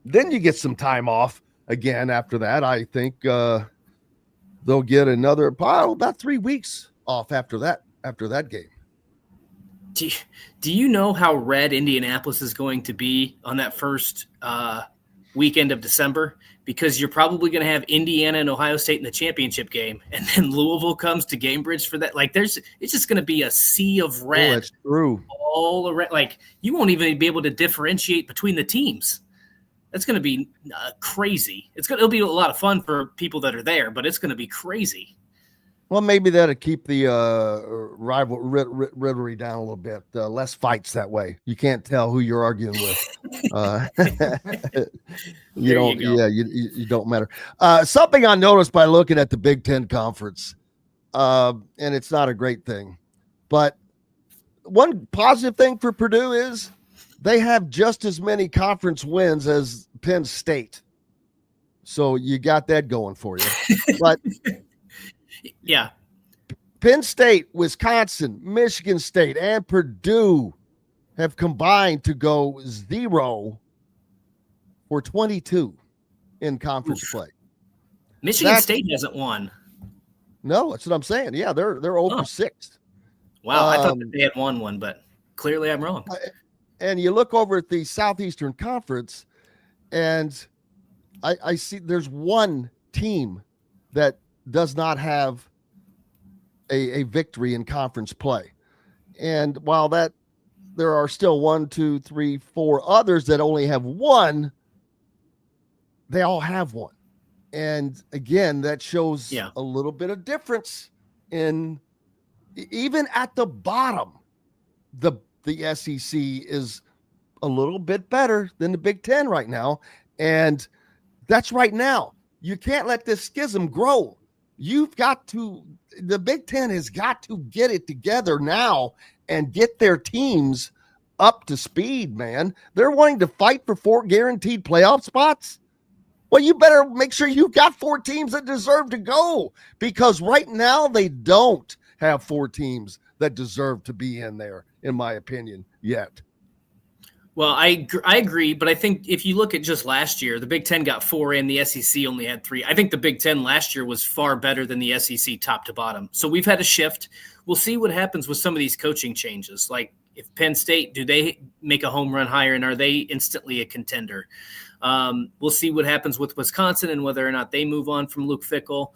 you get some time off again after that. I think they'll get another about 3 weeks off after that game. Do you know how red Indianapolis is going to be on that first weekend of December? Because you're probably going to have Indiana and Ohio State in the championship game, and then Louisville comes to Gamebridge for that. It's just going to be a sea of red. Oh, that's true. All around. You won't even be able to differentiate between the teams. That's going to be crazy. It'll be a lot of fun for people that are there, but it's going to be crazy. Well, maybe that'll keep the rivalry down a little bit. Less fights that way. You can't tell who you're arguing with. You don't matter. Something I noticed by looking at the Big Ten Conference, and it's not a great thing, but one positive thing for Purdue is they have just as many conference wins as Penn State. So you got that going for you. But yeah, Penn State, Wisconsin, Michigan State, and Purdue have combined to go 0 for 22 in conference play. Michigan State hasn't won. No, that's what I'm saying. Yeah, they're 0 for 6. Wow, I thought that they had won one, but clearly I'm wrong. And you look over at the Southeastern Conference, and I see there's one team that does not have a victory in conference play. And while that there are still 1, 2, 3, 4 others that only have one, they all have one. And again, that shows a little bit of difference in even at the bottom. The SEC is a little bit better than the Big Ten right now. And that's right now. You can't let this schism grow. The Big Ten has got to get it together now and get their teams up to speed, man. They're wanting to fight for 4 guaranteed playoff spots. Well, you better make sure you've got 4 teams that deserve to go, because right now they don't have 4 teams that deserve to be in there, in my opinion, yet. Well, I agree, but I think if you look at just last year, the Big Ten got 4 in, the SEC only had 3. I think the Big Ten last year was far better than the SEC top to bottom. So we've had a shift. We'll see what happens with some of these coaching changes. Like if Penn State, do they make a home run hire, and are they instantly a contender? We'll see what happens with Wisconsin and whether or not they move on from Luke Fickell.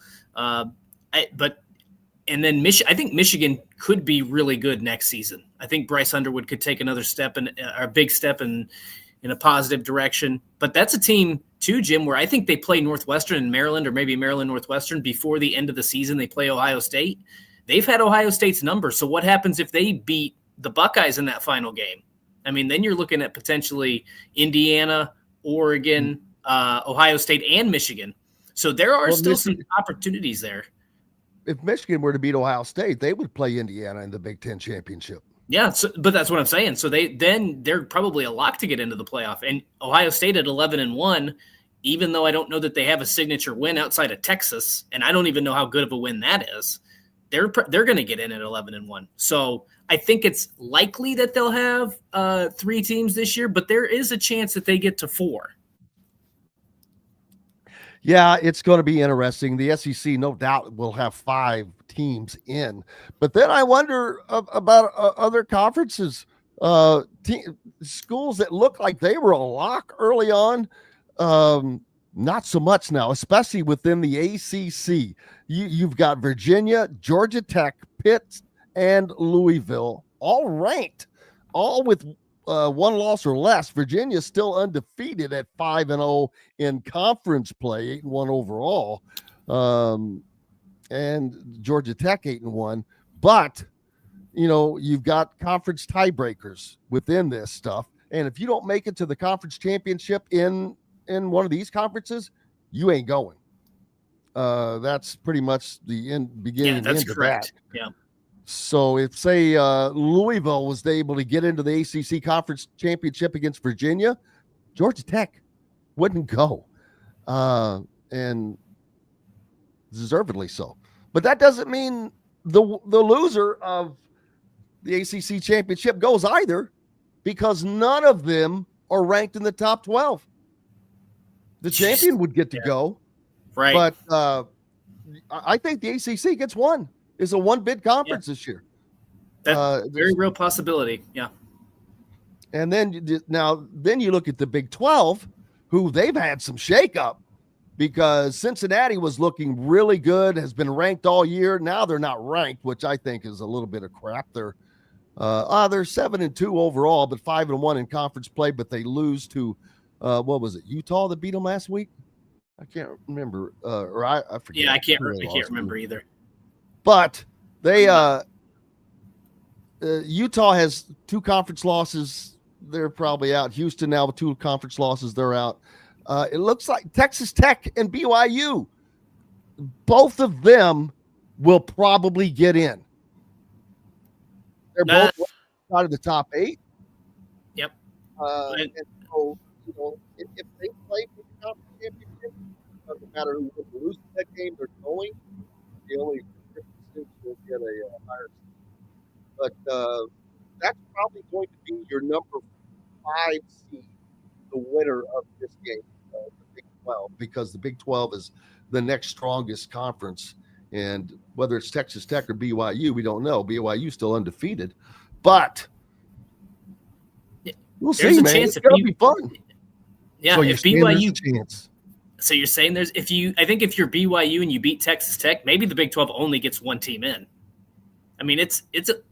And then I think Michigan could be really good next season. I think Bryce Underwood could take another step, a big step in in a positive direction. But that's a team too, Jim, where I think they play Northwestern and Maryland, or maybe Maryland Northwestern before the end of the season. They play Ohio State. They've had Ohio State's number. So what happens if they beat the Buckeyes in that final game? I mean, then you're looking at potentially Indiana, Oregon, Ohio State, and Michigan. So there are still some opportunities there. If Michigan were to beat Ohio State, they would play Indiana in the Big Ten championship. Yeah, but that's what I'm saying. So they're probably a lock to get into the playoff. And Ohio State at 11-1, even though I don't know that they have a signature win outside of Texas, and I don't even know how good of a win that is, they're going to get in at 11-1. So I think it's likely that they'll have 3 teams this year, but there is a chance that they get to 4. Yeah, it's going to be interesting. The SEC, no doubt, will have 5 teams in. But then I wonder about other conferences, schools that look like they were a lock early on. Not so much now, especially within the ACC. You've got Virginia, Georgia Tech, Pitt, and Louisville, all ranked, all with 1 loss or less. Virginia still undefeated at 5-0 in conference play, 8-1 overall, and Georgia Tech 8-1. But you've got conference tiebreakers within this stuff, and if you don't make it to the conference championship in one of these conferences, you ain't going. That's pretty much the beginning. Yeah, that's correct. Of that. Yeah. So if, say, Louisville was able to get into the ACC conference championship against Virginia, Georgia Tech wouldn't go, and deservedly so. But that doesn't mean the loser of the ACC championship goes either, because none of them are ranked in the top 12. The champion would get to go, right? But I think the ACC gets 1. It's a 1-bid conference this year. That's a very real possibility. Yeah. And then you look at the Big 12, who they've had some shakeup, because Cincinnati was looking really good, has been ranked all year. Now they're not ranked, which I think is a little bit of crap. They're 7-2 overall, but 5-1 in conference play. But they lose to what was it, Utah that beat them last week? I can't remember. I forget. Yeah, I can't remember either. But they Utah has 2 conference losses. They're probably out. Houston now with 2 conference losses. They're out. It looks like Texas Tech and BYU, both of them will probably get in. They're both out of the top 8. Yep. And so, if they play for the conference championship, it doesn't matter who loses that game, they're going. The only will get a higher seed. But that's probably going to be your number 5 seed, the winner of this game, the Big 12, because the Big 12 is the next strongest conference. And whether it's Texas Tech or BYU, we don't know. BYU still undefeated. But we'll see, man. It's going to be fun. Yeah, so if BYU chance. So you're saying I think if you're BYU and you beat Texas Tech, maybe the Big 12 only gets 1 team in. I mean, it's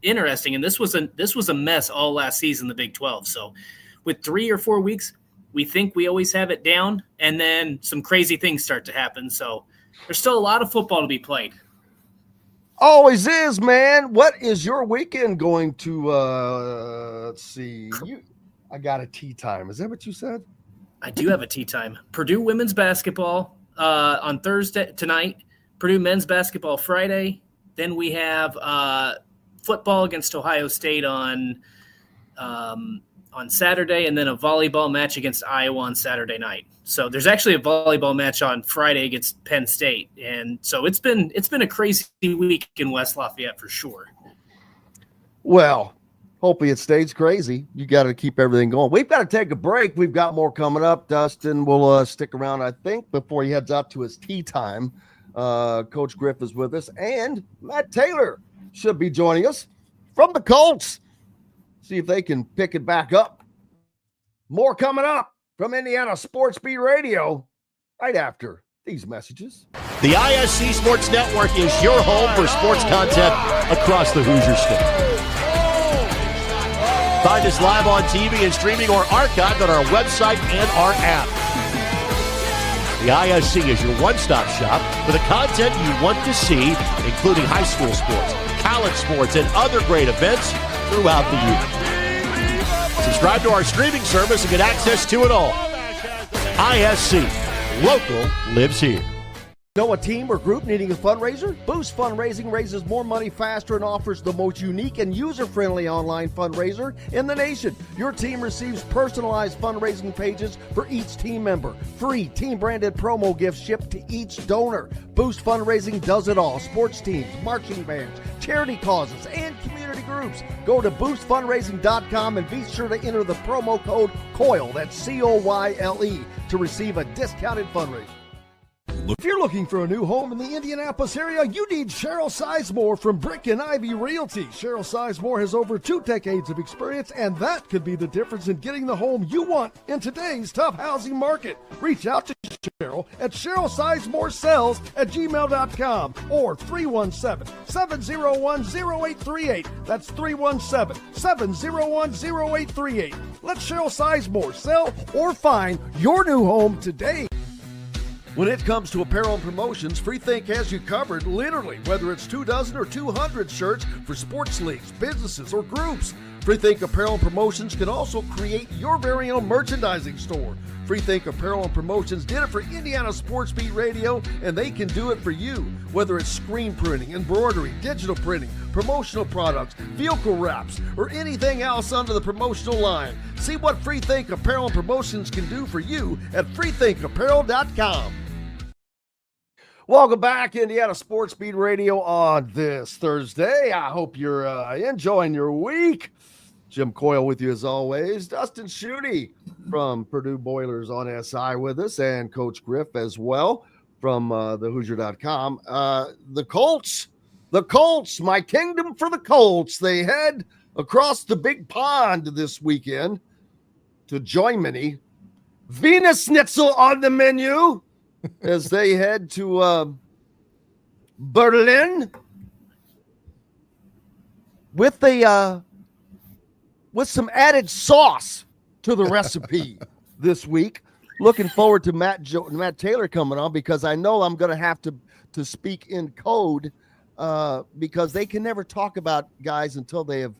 interesting, and this was a mess all last season, the Big 12. So with 3 or 4 weeks, we think we always have it down, and then some crazy things start to happen. So there's still a lot of football to be played. Always is, man. What is your weekend going to? Let's see. I got a tea time. Is that what you said? I do have a tea time. Purdue women's basketball on Thursday tonight. Purdue men's basketball Friday. Then we have football against Ohio State on Saturday, and then a volleyball match against Iowa on Saturday night. So there's actually a volleyball match on Friday against Penn State, and so it's been a crazy week in West Lafayette for sure. Well, hopefully it stays crazy. You got to keep everything going. We've got to take a break. We've got more coming up. Dustin will stick around, I think, before he heads out to his tea time. Coach Griffith is with us, and Matt Taylor should be joining us from the Colts. See if they can pick it back up. More coming up from Indiana Sports Beat Radio right after these messages. The ISC Sports Network is your home for sports content across the Hoosier State. Find us live on TV and streaming or archived on our website and our app. The ISC is your one-stop shop for the content you want to see, including high school sports, college sports, and other great events throughout the year. Subscribe to our streaming service and get access to it all. ISC. Local lives here. Know a team or group needing a fundraiser? Boost Fundraising raises more money faster and offers the most unique and user-friendly online fundraiser in the nation. Your team receives personalized fundraising pages for each team member. Free team-branded promo gifts shipped to each donor. Boost Fundraising does it all. Sports teams, marching bands, charity causes, and community groups. Go to boostfundraising.com and be sure to enter the promo code COYLE, that's C-O-Y-L-E, to receive a discounted fundraiser. If you're looking for a new home in the Indianapolis area, you need Cheryl Sizemore from Brick and Ivy Realty. Cheryl Sizemore has over 2 decades of experience, and that could be the difference in getting the home you want in today's tough housing market. Reach out to Cheryl at CherylSizemore@gmail.com or 317-701-0838. That's 317-701-0838. Let Cheryl Sizemore sell or find your new home today. When it comes to apparel and promotions, Freethink has you covered, literally, whether it's 24 or 200 shirts for sports leagues, businesses, or groups. Freethink Apparel and Promotions can also create your very own merchandising store. Freethink Apparel and Promotions did it for Indiana Sports Beat Radio, and they can do it for you. Whether it's screen printing, embroidery, digital printing, promotional products, vehicle wraps, or anything else under the promotional line. See what Freethink Apparel and Promotions can do for you at freethinkapparel.com. Welcome back, Indiana Sports Beat Radio on this Thursday. I hope you're enjoying your week. Jim Coyle with you as always. Dustin Schutte from Purdue Boilers on SI with us, and Coach Griff as well from the Hoosier.com. The Colts, my kingdom for the Colts. They head across the big pond this weekend to Germany. Wiener Schnitzel on the menu as they head to Berlin with some added sauce to the recipe this week. Looking forward to Matt Taylor coming on, because I know I'm going to have to speak in code because they can never talk about guys until they have,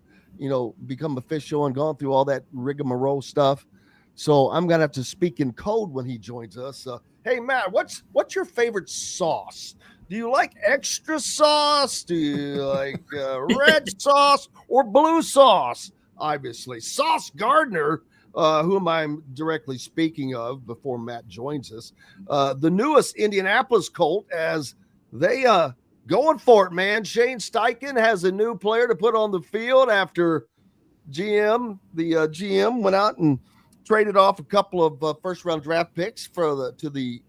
become official and gone through all that rigmarole stuff. So I'm going to have to speak in code when he joins us. Hey, Matt, what's your favorite sauce? Do you like extra sauce? Do you like red sauce or blue sauce? Obviously, Sauce Gardner, whom I'm directly speaking of before Matt joins us, the newest Indianapolis Colt, as they going for it, man. Shane Steichen has a new player to put on the field after the GM went out and traded off a couple of first-round draft picks to the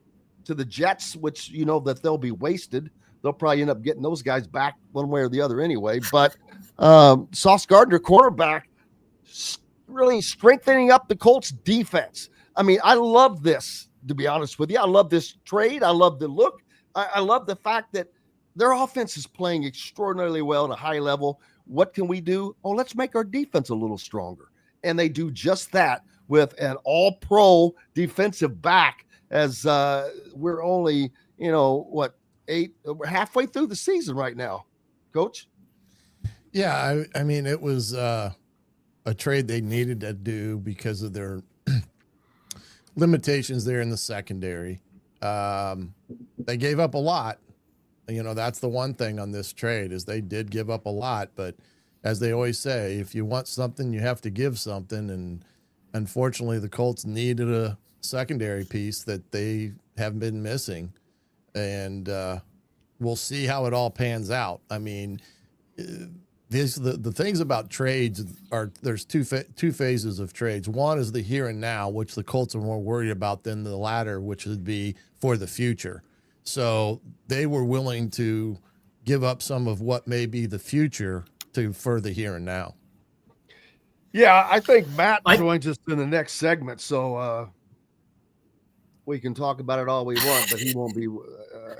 Jets, which that they'll be wasted. They'll probably end up getting those guys back one way or the other anyway. But Sauce Gardner, quarterback, really strengthening up the Colts defense. I mean, I love this, to be honest with you. I love this trade. I love the look. I love the fact that their offense is playing extraordinarily well at a high level. What can we do? Oh, let's make our defense a little stronger. And they do just that with an all-pro defensive back, as we're only, we're halfway through the season right now, Coach. Yeah, I mean, it was a trade they needed to do because of their limitations there in the secondary. They gave up a lot. That's the one thing on this trade, is they did give up a lot. But as they always say, if you want something, you have to give something. And unfortunately, the Colts needed a secondary piece that they have been missing. And we'll see how it all pans out. I mean, the things about trades are there's two phases of trades. One is the here and now, which the Colts are more worried about than the latter, which would be for the future. So they were willing to give up some of what may be the future to further here and now. Yeah, I think Matt joins us in the next segment, so we can talk about it all we want, but he won't be.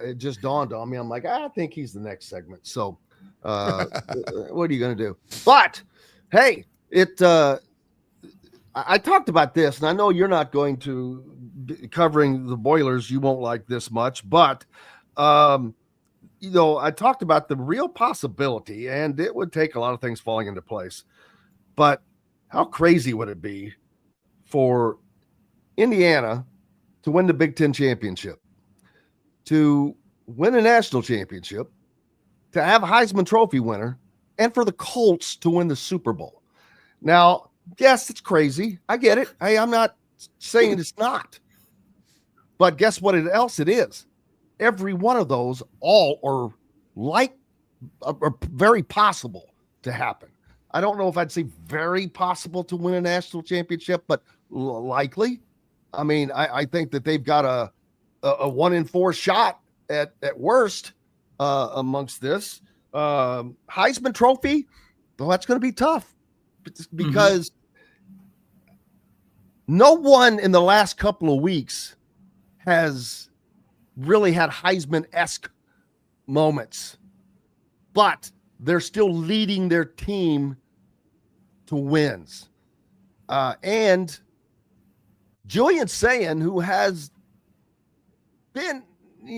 It just dawned on me. I'm like, I think he's the next segment. So what are you going to do? But, hey, I talked about this, and I know you're not going to be covering the Boilers. You won't like this much, but I talked about the real possibility, and it would take a lot of things falling into place. But how crazy would it be for Indiana to win the Big Ten championship, to win a national championship, to have a Heisman Trophy winner, and for the Colts to win the Super Bowl? Now, yes, it's crazy. I get it. I'm not saying it's not. But guess what else it is? Every one of those all are very possible to happen. I don't know if I'd say very possible to win a national championship, but likely. I mean, I think that they've got a 1 in 4 shot at worst amongst this. Heisman Trophy, well, that's going to be tough because no one in the last couple of weeks has really had Heisman-esque moments, but they're still leading their team to wins. And Julian Sayin, who has been,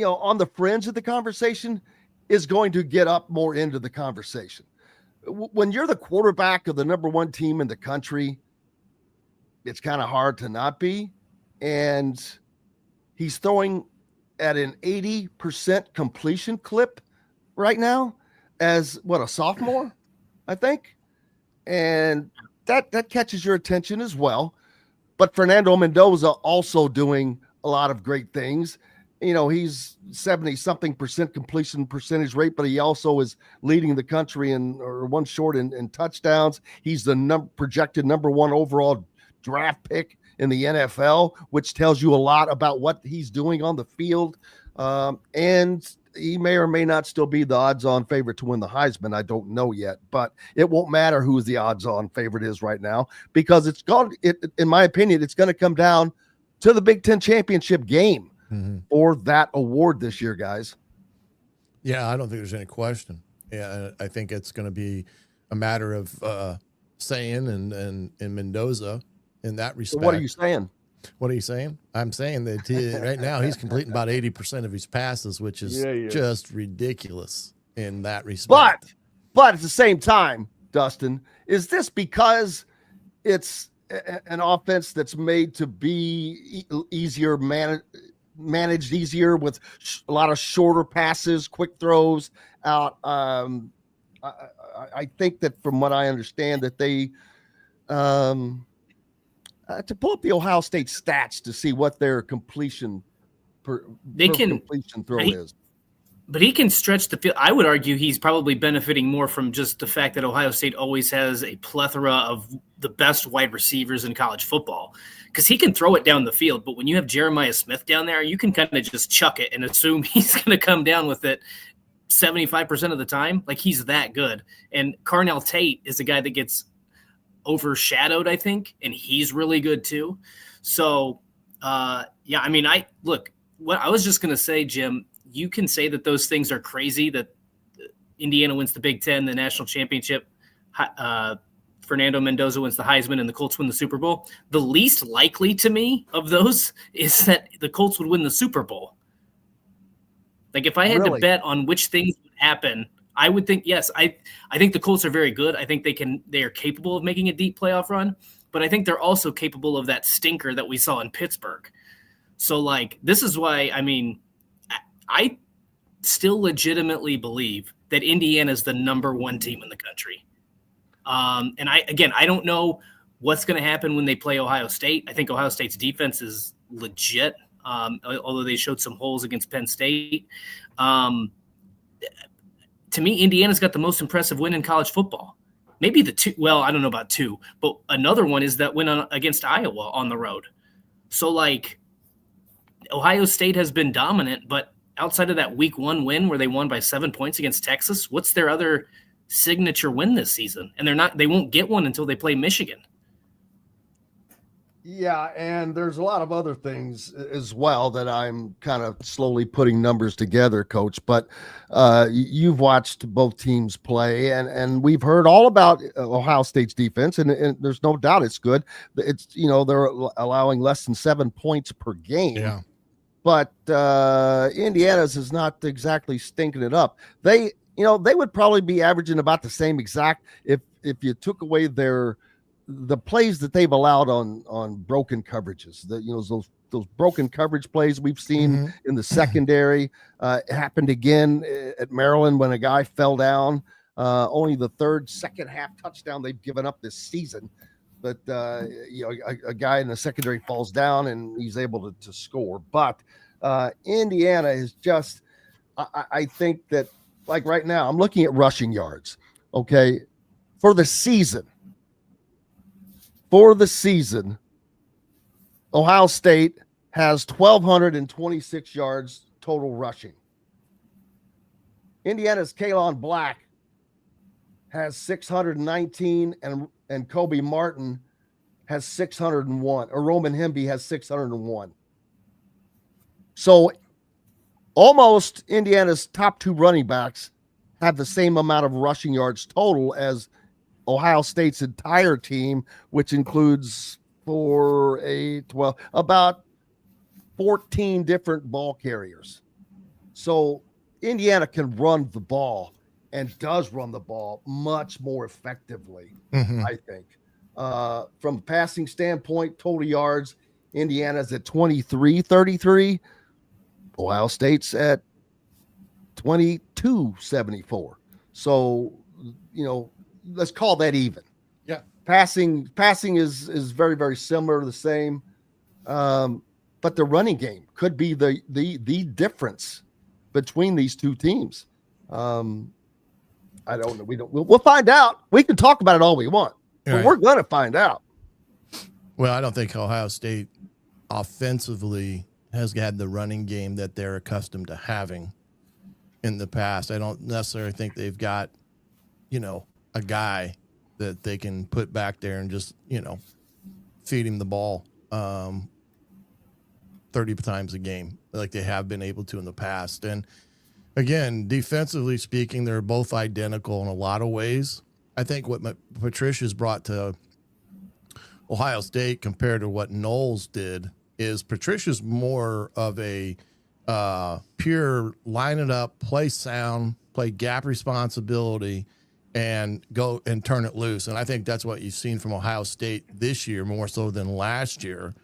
on the fringe of the conversation, is going to get up more into the conversation. When you're the quarterback of the number 1 team in the country, it's kind of hard to not be. And he's throwing at an 80% completion clip right now as a sophomore, I think. And that catches your attention as well. But Fernando Mendoza also doing a lot of great things. He's 70-something% completion percentage rate, but he also is leading the country or one short in touchdowns. He's the projected number 1 overall draft pick in the NFL, which tells you a lot about what he's doing on the field. And he may or may not still be the odds-on favorite to win the Heisman. I don't know yet, but it won't matter who the odds-on favorite is right now because in my opinion, it's going to come down to the Big Ten championship game for that award this year, guys. Yeah, I don't think there's any question. Yeah, I think it's going to be a matter of Sayin and Mendoza in that respect. So what are you saying? What are you saying? I'm saying that right now he's completing about 80% of his passes, which is just ridiculous in that respect. But at the same time, Dustin, is this because it's an offense that's made to be easier managed easier with a lot of shorter passes, quick throws out? I think that from what I understand that they to pull up the Ohio State stats to see what their completion completion throw is. But he can stretch the field. I would argue he's probably benefiting more from just the fact that Ohio State always has a plethora of the best wide receivers in college football, because he can throw it down the field. But when you have Jeremiah Smith down there, you can kind of just chuck it and assume he's going to come down with it 75% of the time. Like, he's that good. And Carnell Tate is the guy that gets overshadowed, I think, and he's really good too. So, yeah, I mean, what I was just going to say, Jim, you can say that those things are crazy, that Indiana wins the Big Ten, the national championship, Fernando Mendoza wins the Heisman, and the Colts win the Super Bowl. The least likely to me of those is that the Colts would win the Super Bowl. Like, if I had to bet on which things would happen, I would think, yes, I think the Colts are very good. I think they are capable of making a deep playoff run, but I think they're also capable of that stinker that we saw in Pittsburgh. So, like, this is why, I mean, I still legitimately believe that Indiana is the number 1 team in the country. And I don't know what's going to happen when they play Ohio State. I think Ohio State's defense is legit, although they showed some holes against Penn State. To me, Indiana's got the most impressive win in college football. Maybe the 2. Well, I don't know about 2, but another one is that win against Iowa on the road. So, like, Ohio State has been dominant, but outside of that week 1 win where they won by 7 points against Texas, what's their other signature win this season? And they won't get one until they play Michigan. Yeah, and there's a lot of other things as well that I'm kind of slowly putting numbers together, Coach. But you've watched both teams play, and we've heard all about Ohio State's defense, and there's no doubt it's good. It's they're allowing less than 7 points per game. Yeah. But Indiana's is not exactly stinking it up. They would probably be averaging about the same exact if you took away the plays that they've allowed on broken coverages. Those broken coverage plays we've seen in the secondary. It happened again at Maryland when a guy fell down. Only the second half touchdown they've given up this season. But a guy in the secondary falls down and he's able to score. But Indiana is just, I think that, like right now, I'm looking at rushing yards. Okay, for the season, Ohio State has 1,226 yards total rushing. Indiana's Kalon Black has 619, and Kobe Martin has 601, or Roman Hemby has 601. So almost Indiana's top two running backs have the same amount of rushing yards total as Ohio State's entire team, which includes about 14 different ball carriers. So Indiana can run the ball and does run the ball much more effectively, I think. From a passing standpoint, total yards, Indiana's at 23-33. Ohio State's at 22-74. So, let's call that even. Yeah. Passing is very, very similar, the same. But the running game could be the difference between these two teams. I don't know. We'll find out. We can talk about it all we want, but we're going to find out. Well, I don't think Ohio State offensively has had the running game that they're accustomed to having in the past. I don't necessarily think they've got, a guy that they can put back there and just, feed him the ball 30 times a game like they have been able to in the past. And again, defensively speaking, they're both identical in a lot of ways. I think what Patricia's brought to Ohio State compared to what Knowles did is Patricia's more of a pure line it up, play sound, play gap responsibility, and go and turn it loose. And I think that's what you've seen from Ohio State this year more so than last year,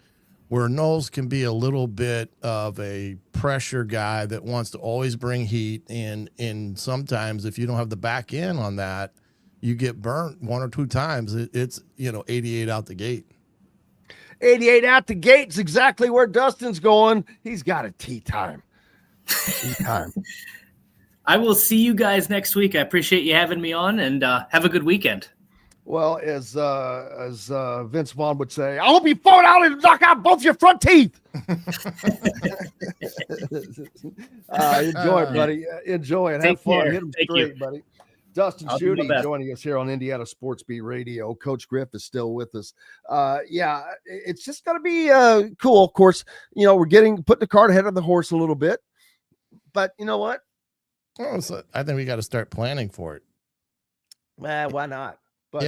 where Knowles can be a little bit of a pressure guy that wants to always bring heat. And sometimes if you don't have the back end on that, you get burnt one or two times. It's 88 out the gate. 88 out the gate is exactly where Dustin's going. He's got a tea time. Tea time. I will see you guys next week. I appreciate you having me on, and have a good weekend. Well, as Vince Vaughn would say, I hope you fall out and knock out both your front teeth. Enjoy it, buddy. Enjoy it. Have fun. Hit them straight, buddy. Dustin Schutte joining us here on Indiana Sports Beat Radio. Coach Griffith is still with us. It's just going to be cool. Of course, we're putting the cart ahead of the horse a little bit. But you know what? Oh, so I think we got to start planning for it. Why not? But,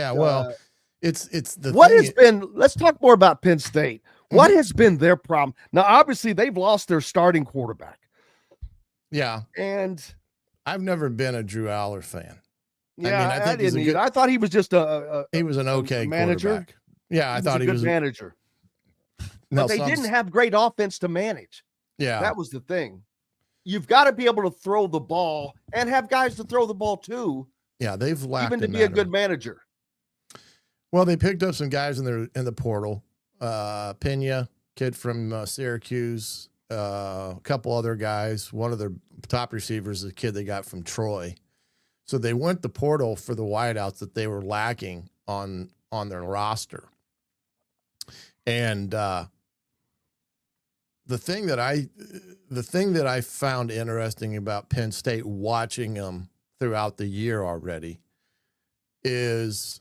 it's the what has been. Let's talk more about Penn State. What has been their problem? Now, obviously, they've lost their starting quarterback. Yeah, and I've never been a Drew Aller fan. Yeah, I think didn't either. I thought he was just he was an okay manager. Yeah, I thought he was a manager. But they didn't have great offense to manage. Yeah, that was the thing. You've got to be able to throw the ball and have guys to throw the ball to. Yeah, they've lacked even to be a good manager. Well, they picked up some guys in the portal. Pena, kid from Syracuse, a couple other guys. One of their top receivers is a kid they got from Troy. So they went the portal for the wideouts that they were lacking on their roster. And the thing that I found interesting about Penn State watching them throughout the year already is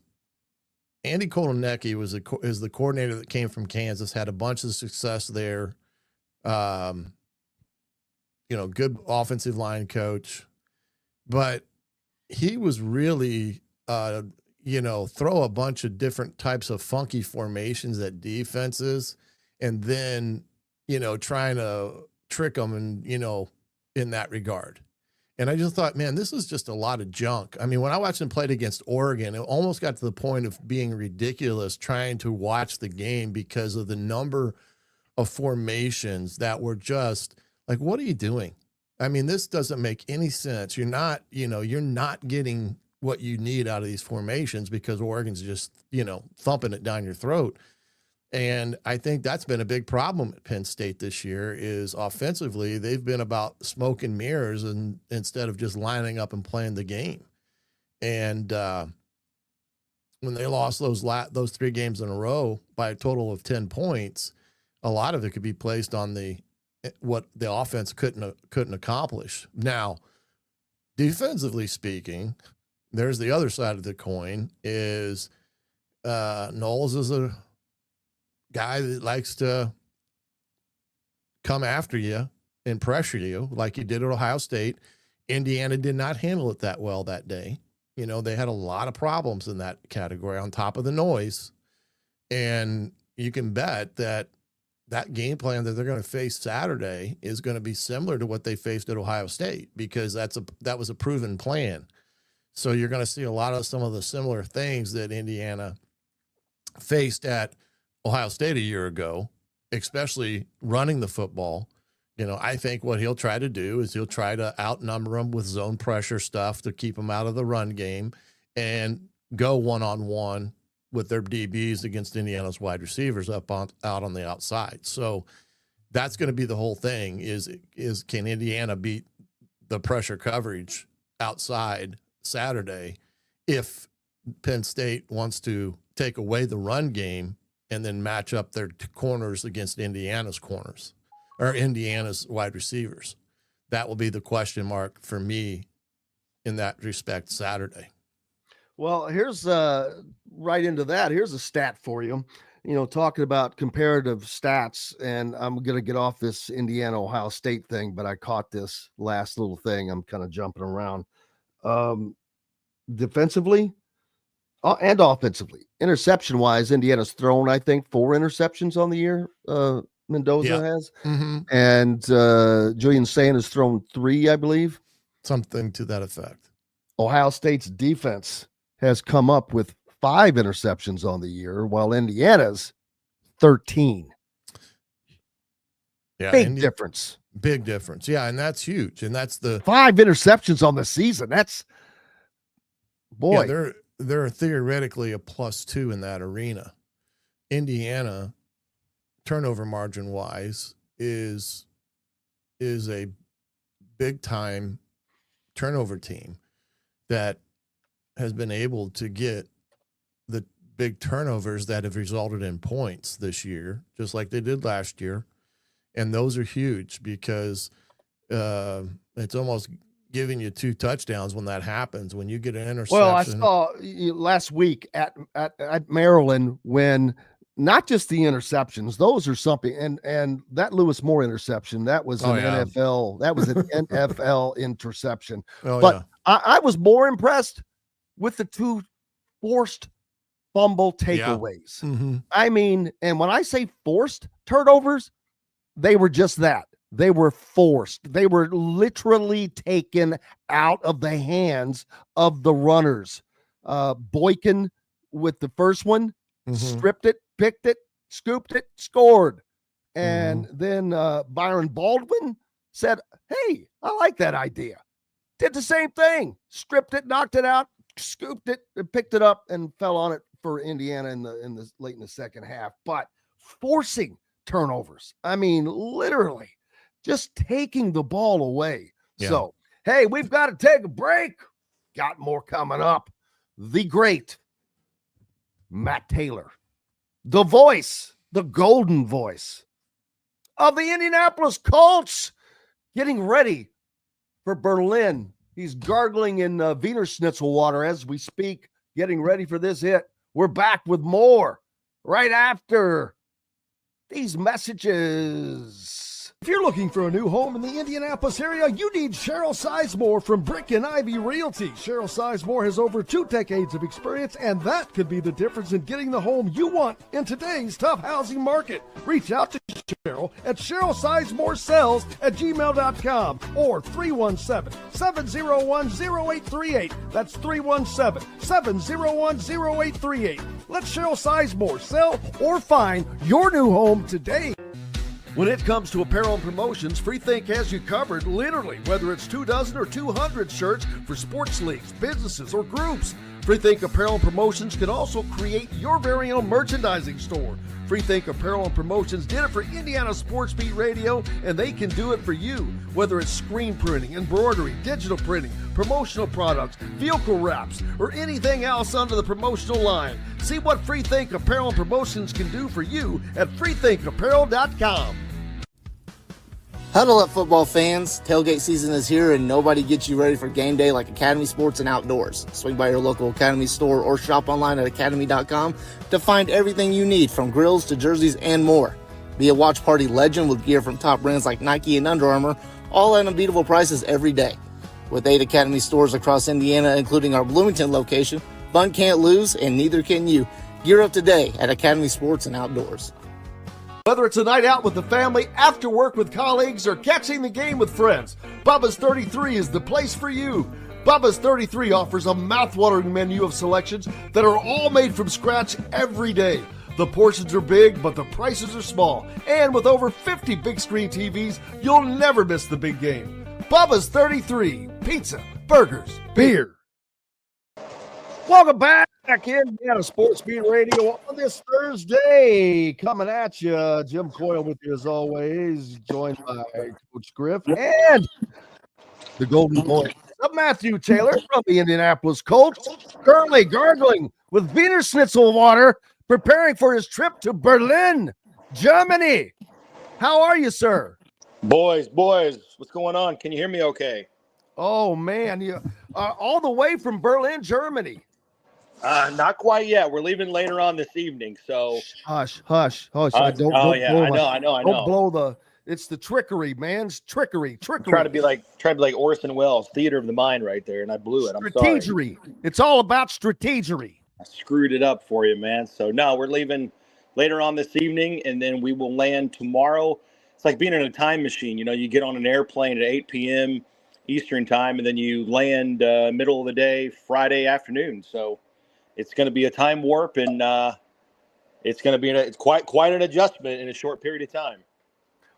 Andy Kotelnicki is the coordinator that came from Kansas, had a bunch of success there. Good offensive line coach, but he was really, throw a bunch of different types of funky formations at defenses and then, trying to trick them and, in that regard. And I just thought, man, this is just a lot of junk. I mean, when I watched him play against Oregon, it almost got to the point of being ridiculous trying to watch the game because of the number of formations that were just like, what are you doing? I mean, this doesn't make any sense. You're not getting what you need out of these formations because Oregon's just, thumping it down your throat. And I think that's been a big problem at Penn State this year is offensively, they've been about smoke and mirrors and instead of just lining up and playing the game. And when they lost those 3 games in a row by a total of 10 points, a lot of it could be placed on what the offense couldn't accomplish. Now, defensively speaking, there's the other side of the coin is Knowles is a guy that likes to come after you and pressure you like he did at Ohio State. Indiana did not handle it that well that day. They had a lot of problems in that category on top of the noise. And you can bet that game plan that they're going to face Saturday is going to be similar to what they faced at Ohio State because that was a proven plan. So you're going to see a lot of some of the similar things that Indiana faced at Ohio State a year ago, especially running the football. I think what he'll try to do is he'll try to outnumber them with zone pressure stuff to keep them out of the run game and go one-on-one with their DBs against Indiana's wide receivers out on the outside. So that's going to be the whole thing is can Indiana beat the pressure coverage outside Saturday if Penn State wants to take away the run game and then match up their corners against Indiana's corners or Indiana's wide receivers. That will be the question mark for me in that respect Saturday. Well, here's right into that. Here's a stat for you. Talking about comparative stats, and I'm going to get off this Indiana-Ohio State thing, but I caught this last little thing. I'm kind of jumping around. Defensively and offensively, interception-wise, Indiana's thrown, I think, 4 interceptions on the year. Mendoza has. Mm-hmm. And Julian Sand has thrown 3, I believe. Something to that effect. Ohio State's defense has come up with 5 interceptions on the year, while Indiana's 13. Yeah, big difference. Big difference. Yeah, and that's huge. And that's the 5 interceptions on the season. That's boy. Yeah, they're theoretically a +2 in that arena. Indiana, turnover margin wise, is a big time turnover team that has been able to get the big turnovers that have resulted in points this year, just like they did last year. And those are huge because it's almost giving you 2 touchdowns when that happens, when you get an interception. Well, I saw last week at Maryland when not just the interceptions, those are something. And that Lewis Moore interception, that was NFL. That was an NFL interception. But I was more impressed with the 2 forced fumble takeaways. Yeah. Mm-hmm. I mean, and when I say forced turnovers, they were just that. They were forced. They were literally taken out of the hands of the runners. Boykin with the first one, stripped it, picked it, scooped it, scored. And then Byron Baldwin said, hey, I like that idea. Did the same thing. Stripped it, knocked it out, scooped it, picked it up, and fell on it for Indiana in the late in the second half. But forcing turnovers. I mean, literally just taking the ball away. Yeah. So, hey, we've got to take a break. Got more coming up. The great Matt Taylor, the voice, the golden voice of the Indianapolis Colts, getting ready for Berlin. He's gargling in Wiener Schnitzel water as we speak, getting ready for this hit We're back with more right after these messages. If you're looking for a new home in the Indianapolis area, you need Cheryl Sizemore from Brick and Ivy Realty. Cheryl Sizemore has over 2 decades of experience, and that could be the difference in getting the home you want in today's tough housing market. Reach out to Cheryl at CherylSizemore@gmail.com or 317-701-0838. That's 317-701-0838. Let Cheryl Sizemore sell or find your new home today. When it comes to apparel and promotions, Freethink has you covered, literally, whether it's 24 or 200 shirts for sports leagues, businesses, or groups. Freethink Apparel and Promotions can also create your very own merchandising store. Freethink Apparel and Promotions did it for Indiana Sports Beat Radio, and they can do it for you. Whether it's screen printing, embroidery, digital printing, promotional products, vehicle wraps, or anything else under the promotional line. See what Freethink Apparel and Promotions can do for you at freethinkapparel.com. Huddle up, football fans. Tailgate season is here, and nobody gets you ready for game day like Academy Sports and Outdoors. Swing by your local Academy store or shop online at academy.com to find everything you need, from grills to jerseys and more. Be a watch party legend with gear from top brands like Nike and Under Armour, all at unbeatable prices every day. With 8 Academy stores across Indiana, including our Bloomington location, fun can't lose, and neither can you. Gear up today at Academy Sports and Outdoors. Whether it's a night out with the family, after work with colleagues, or catching the game with friends, Bubba's 33 is the place for you. Bubba's 33 offers a mouthwatering menu of selections that are all made from scratch every day. The portions are big, but the prices are small. And with over 50 big screen TVs, you'll never miss the big game. Bubba's 33, pizza, burgers, beer. Welcome back Indiana Sports Beat Radio on this Thursday. Coming at you, Jim Coyle with you as always, joined by Coach Griffith and the Golden Boy of Matthew Taylor from the Indianapolis Colts, currently gargling with Wiener Schnitzel water, preparing for his trip to Berlin, Germany. How are you, sir? Boys, what's going on? Can you hear me okay? Oh, man, you all the way from Berlin, Germany. Not quite yet. We're leaving later on this evening, so hush. Don't I know. Don't blow the. It's the trickery, man. It's trickery. Try to be like Orson Welles, theater of the mind, right there, and I blew it. I'm sorry. Strategery. It's all about strategery. I screwed it up for you, man. So no, we're leaving later on this evening, and then we will land tomorrow. It's like being in a time machine. You know, you get on an airplane at 8 p.m. Eastern time, and then you land middle of the day, Friday afternoon. So it's going to be a time warp, and it's going to be it's quite an adjustment in a short period of time.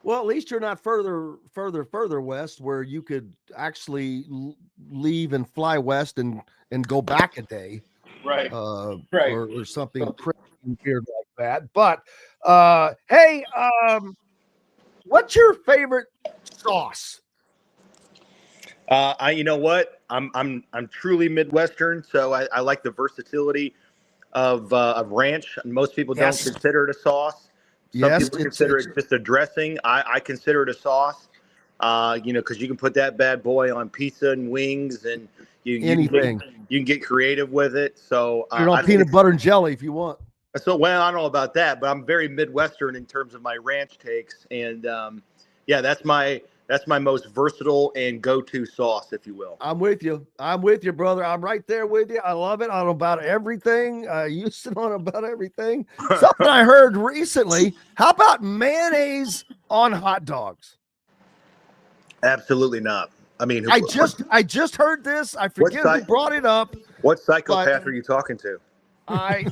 Well, at least you're not further west, where you could actually leave and fly west and go back a day, right? Or something crazy weird like that. But hey, what's your favorite sauce? You know what? I'm truly Midwestern, so I like the versatility of ranch. Most people don't consider it a sauce. Some people consider it just a dressing. I consider it a sauce. You know, because you can put that bad boy on pizza and wings, and you can get creative with it. So you're on peanut butter and jelly if you want. So well, I don't know about that, but I'm very Midwestern in terms of my ranch takes, and yeah, that's my most versatile and go-to sauce, if you will. I'm with you, brother. I'm right there with you. I love it on about everything. I used it on about everything. Something I heard recently. How about mayonnaise on hot dogs? Absolutely not. I mean, I just heard this. I forget who brought it up. What psychopath are you talking to? I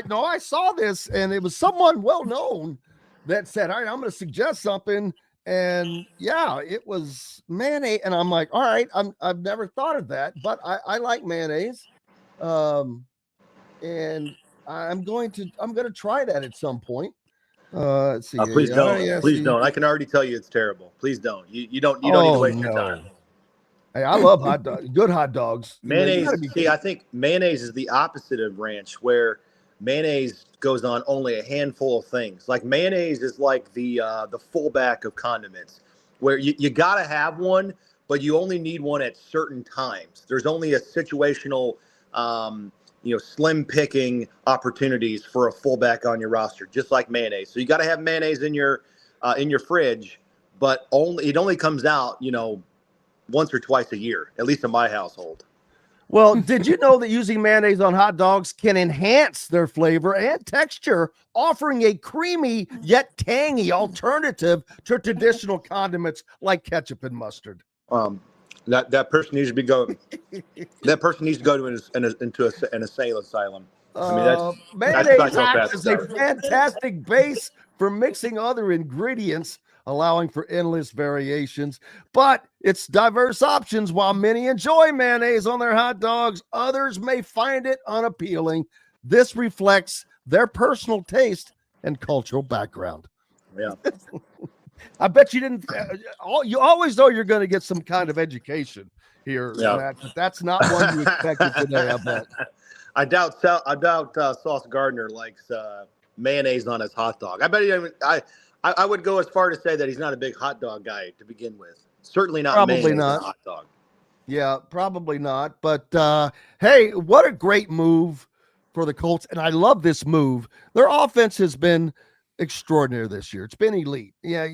know I saw this, and it was someone well known that said, "All right, I'm going to suggest something." And yeah, it was mayonnaise, and I'm like, all right, I've never thought of that, but I like mayonnaise, and I'm going to try that at some point. Let's see. Please don't. Please don't. I can already tell you it's terrible. Please don't. You don't need to waste your time. Hey, I love hot dogs. Good hot dogs. Mayonnaise. I think mayonnaise is the opposite of ranch, where mayonnaise goes on only a handful of things. Like mayonnaise is like the fullback of condiments, where you got to have one, but you only need one at certain times. There's only a situational slim picking opportunities for a fullback on your roster, just like mayonnaise. So you got to have mayonnaise in your fridge, but it only comes out, once or twice a year, at least in my household. Well, did you know that using mayonnaise on hot dogs can enhance their flavor and texture, offering a creamy yet tangy alternative to traditional condiments like ketchup and mustard? That person needs to be going. That person needs to go to an insane asylum. I mean, that's mayonnaise psychopath acts as a stuff. fantastic base for mixing other ingredients, allowing for endless variations. But its diverse options, while many enjoy mayonnaise on their hot dogs, others may find it unappealing. This reflects their personal taste and cultural background. Yeah. I bet you didn't. You always know you're going to get some kind of education here, Yeah. Matt, but that's not one you expected today, I bet. I doubt Sauce Gardner likes mayonnaise on his hot dog. I bet I would go as far to say that he's not a big hot dog guy to begin with. Certainly not Probably mayonnaise not. on a hot dog. Yeah, probably not. But hey, what a great move for the Colts. And I love this move. Their offense has been extraordinary this year. It's been elite. Yeah,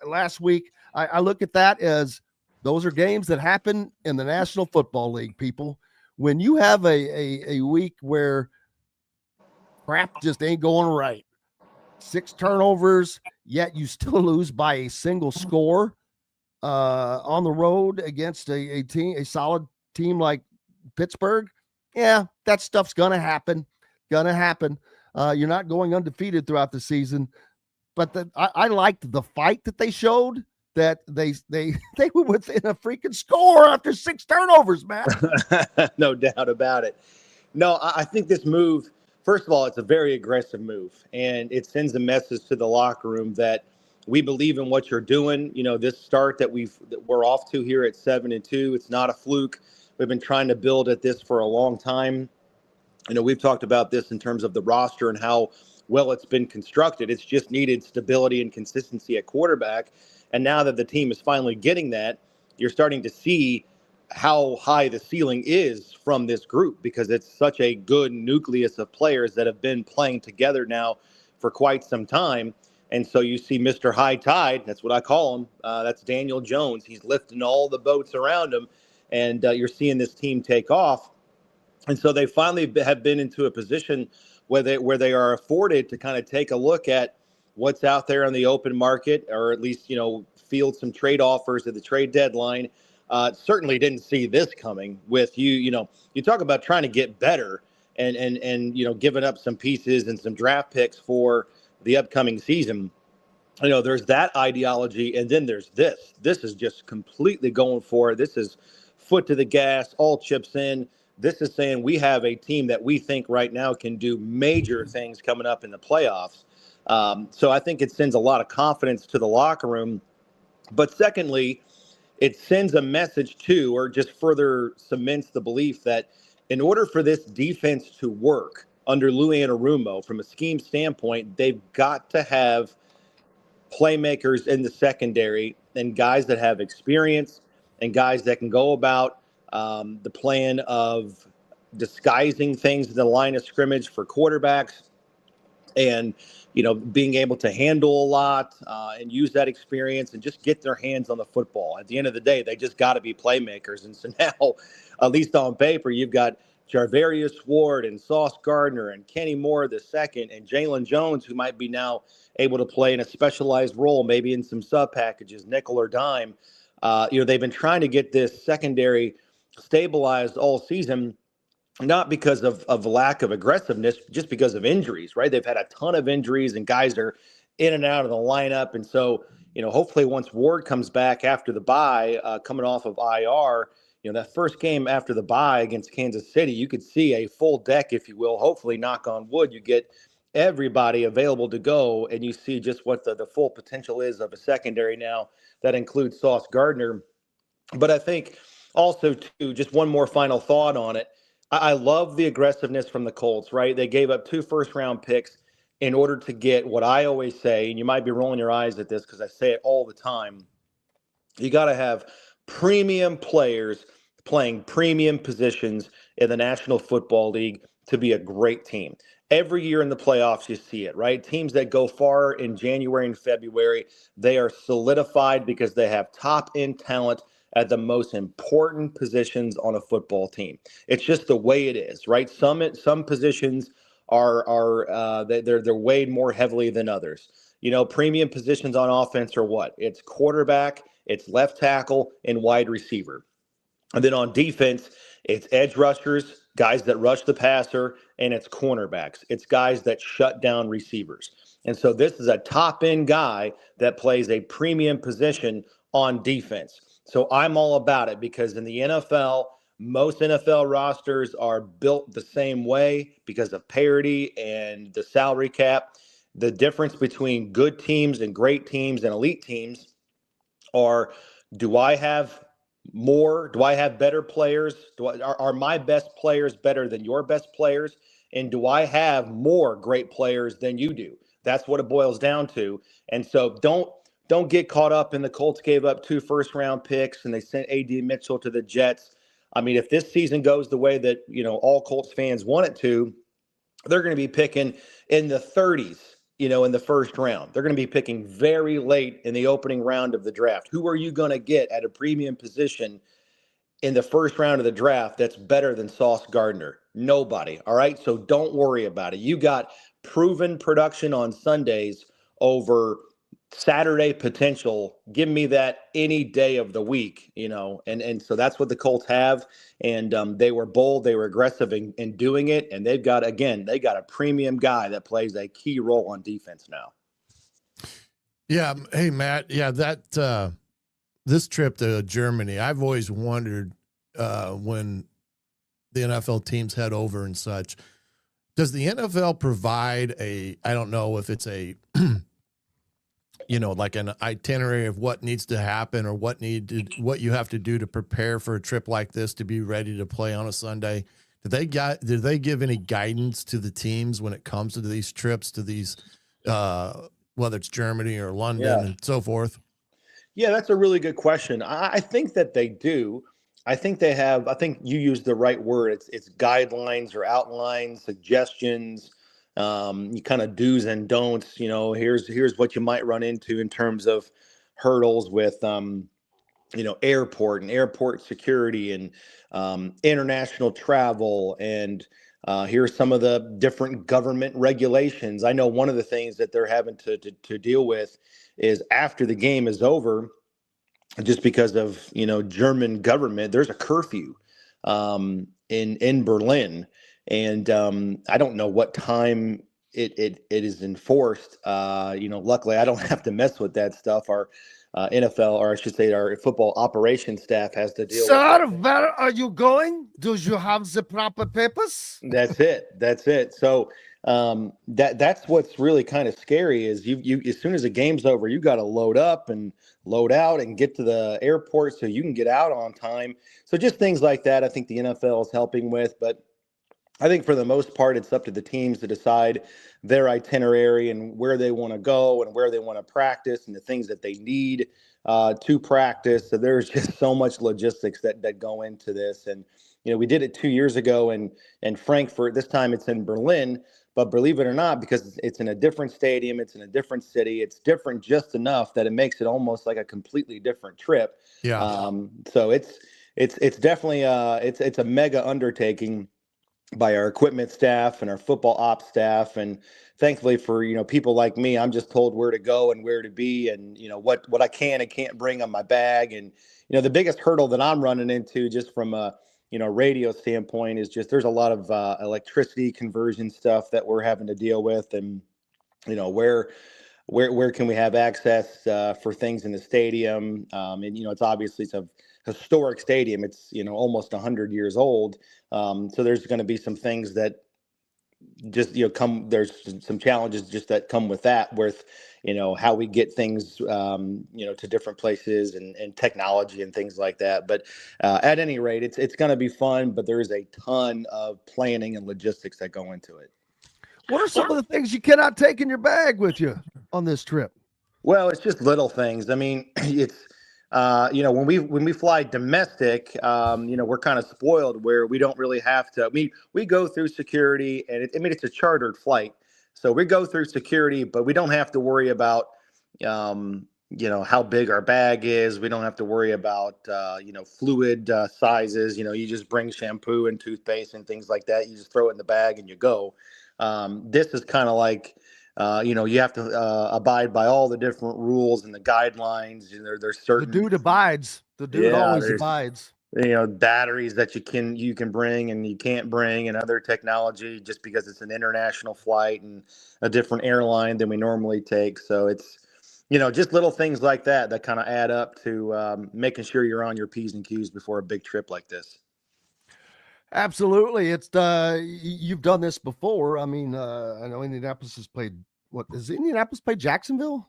last week, I look at that as those are games that happen in the National Football League, people. When you have a week where crap just ain't going right, 6 turnovers, yet you still lose by a single score on the road against a solid team like Pittsburgh. Yeah, that stuff's gonna happen. You're not going undefeated throughout the season, but I liked the fight that they showed, that they were within a freaking score after 6 turnovers, man. No doubt about it. No, I think this move, first of all, it's a very aggressive move, and it sends a message to the locker room that we believe in what you're doing. This start that we're off to here at 7-2, it's not a fluke. We've been trying to build at this for a long time. We've talked about this in terms of the roster and how well it's been constructed. It's just needed stability and consistency at quarterback. And now that the team is finally getting that, you're starting to see how high the ceiling is from this group, because it's such a good nucleus of players that have been playing together now for quite some time. And so you see Mr. High Tide, that's what I call him. That's Daniel Jones. He's lifting all the boats around him, and you're seeing this team take off. And so they finally have been into a position where they are afforded to kind of take a look at what's out there on the open market, or at least, field some trade offers at the trade deadline. Certainly didn't see this coming with you talk about trying to get better and giving up some pieces and some draft picks for the upcoming season. There's that ideology, and then there's this. This is just completely going for it. This is foot to the gas, all chips in. This is saying we have a team that we think right now can do major things coming up in the playoffs. So I think it sends a lot of confidence to the locker room. But secondly, it sends a message to, or just further cements the belief that in order for this defense to work under Lou Anarumo, from a scheme standpoint, they've got to have playmakers in the secondary and guys that have experience and guys that can go about the plan of disguising things in the line of scrimmage for quarterbacks, and being able to handle a lot and use that experience and just get their hands on the football. At the end of the day, they just got to be playmakers. And so now, at least on paper, you've got Jarvarius Ward and Sauce Gardner and Kenny Moore II and Jalen Jones, who might be now able to play in a specialized role, maybe in some sub packages, nickel or dime. They've been trying to get this secondary stabilized all season, not because of lack of aggressiveness, just because of injuries, right? They've had a ton of injuries and guys are in and out of the lineup. And so, hopefully once Ward comes back after the bye, coming off of IR, that first game after the bye against Kansas City, you could see a full deck, if you will. Hopefully, knock on wood, you get everybody available to go, and you see just what the full potential is of a secondary now that includes Sauce Gardner. But I think also, too, just one more final thought on it. I love the aggressiveness from the Colts, right? They gave up 2 first-round picks in order to get what I always say, and you might be rolling your eyes at this because I say it all the time. You got to have premium players playing premium positions in the National Football League. to be a great team. Every year in the playoffs, you see it, right? Teams that go far in January and February, they are solidified because they have top-end talent at the most important positions on a football team. It's just the way it is, right? Some positions they're weighed more heavily than others. Premium positions on offense are what? It's quarterback, it's left tackle, and wide receiver. And then on defense, it's edge rushers, guys that rush the passer, and it's cornerbacks. It's guys that shut down receivers. And so this is a top-end guy that plays a premium position on defense. So I'm all about it because in the NFL, most NFL rosters are built the same way because of parity and the salary cap. The difference between good teams and great teams and elite teams are, do I have more? Do I have better players? Are my best players better than your best players? And do I have more great players than you do? That's what it boils down to. And so don't get caught up in the Colts gave up 2 first-round picks and they sent A.D. Mitchell to the Jets. I mean, if this season goes the way that, all Colts fans want it to, they're going to be picking in the 30s, in the first round. They're going to be picking very late in the opening round of the draft. Who are you going to get at a premium position in the first round of the draft that's better than Sauce Gardner? Nobody. All right. So don't worry about it. You got proven production on Sundays over Saturday potential. Give me that any day of the week, and so that's what the Colts have. And they were bold, they were aggressive in doing it. And they got a premium guy that plays a key role on defense now. Yeah. Hey, Matt. Yeah. That, this trip to Germany, I've always wondered when the NFL teams head over and such, does the NFL provide I don't know if it's a, like an itinerary of what needs to happen or what you have to do to prepare for a trip like this to be ready to play on a Sunday. Did they give any guidance to the teams when it comes to these trips to these, whether it's Germany or London and so forth? Yeah, that's a really good question. I think that they do. I think they have. I think you used the right word. It's guidelines or outlines, suggestions. You kind of do's and don'ts. Here's what you might run into in terms of hurdles with airport and airport security and international travel, and here's some of the different government regulations. I know one of the things that they're having to deal with is after the game is over, just because of German government, there's a curfew in Berlin. And I don't know what time it is enforced. Luckily I don't have to mess with that stuff. Our NFL, or I should say our football operations staff has to deal with. Sir, where are you going? Do you have the proper papers? That's it. So that's what's really kind of scary is you as soon as the game's over, you got to load up and load out and get to the airport so you can get out on time. So just things like that, I think the NFL is helping with, but I think for the most part, it's up to the teams to decide their itinerary and where they want to go and where they want to practice and the things that they need to practice. So there's just so much logistics that go into this. And, we did it 2 years ago in Frankfurt. This time it's in Berlin. But believe it or not, because it's in a different stadium, it's in a different city, it's different just enough that it makes it almost like a completely different trip. Yeah. So it's definitely it's a mega undertaking by our equipment staff and our football ops staff. And thankfully for, people like me, I'm just told where to go and where to be and, what I can and can't bring on my bag. And, the biggest hurdle that I'm running into just from a, radio standpoint is just, there's a lot of electricity conversion stuff that we're having to deal with. And, where can we have access for things in the stadium? And, it's a historic stadium. It's, almost 100 years old. So there's going to be some things that just, there's some challenges just that come with that, with, how we get things, to different places and technology and things like that. But at any rate, it's going to be fun, but there is a ton of planning and logistics that go into it. What are some of the things you cannot take in your bag with you on this trip? Well, it's just little things. I mean, when we fly domestic, we're kind of spoiled where we don't really have to. I mean, we go through security, and it's a chartered flight, so we go through security, but we don't have to worry about, how big our bag is. We don't have to worry about, fluid sizes. You just bring shampoo and toothpaste and things like that. You just throw it in the bag and you go. This is kind of like, you have to abide by all the different rules and the guidelines. There's certain The dude abides. The dude always abides. Batteries that you can bring and you can't bring, and other technology, just because it's an international flight and a different airline than we normally take. So it's, just little things like that kind of add up to making sure you're on your P's and Q's before a big trip like this. Absolutely. It's you've done this before. I mean, I know Indianapolis has played. What is Indianapolis played Jacksonville?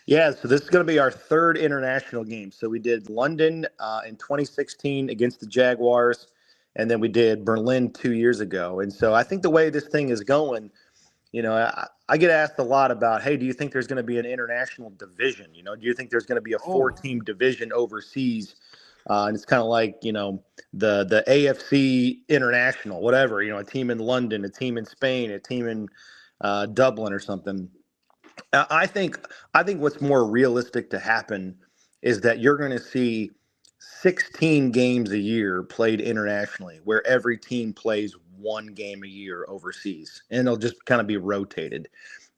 Yeah, so this is going to be our third international game. So we did London in 2016 against the Jaguars, and then we did Berlin 2 years ago. And so I think the way this thing is going, I get asked a lot about, hey, do you think there's going to be an international division? Do you think there's going to be a 4-team division overseas? And it's kind of like, the AFC International, whatever, a team in London, a team in Spain, a team in Dublin or something. I think what's more realistic to happen is that you're going to see 16 games a year played internationally, where every team plays one game a year overseas, and it'll just kind of be rotated.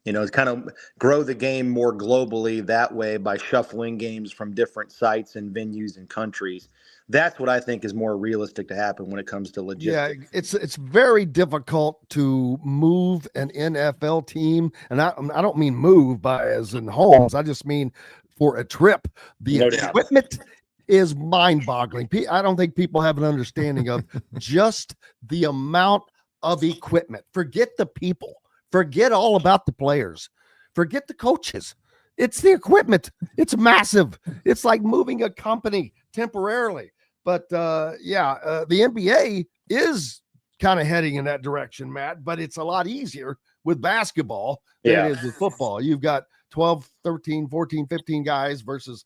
It's kind of grow the game more globally that way by shuffling games from different sites and venues and countries. That's what I think is more realistic to happen when it comes to logistics. Yeah, it's very difficult to move an NFL team, and I don't mean move by as in homes. I just mean for a trip. The equipment is mind-boggling. I don't think people have an understanding of just the amount of equipment. Forget the people. Forget all about the players. Forget the coaches. It's the equipment. It's massive. It's like moving a company temporarily. But the NBA is kind of heading in that direction, Matt, but it's a lot easier with basketball than it is with football. You've got 12, 13, 14, 15 guys versus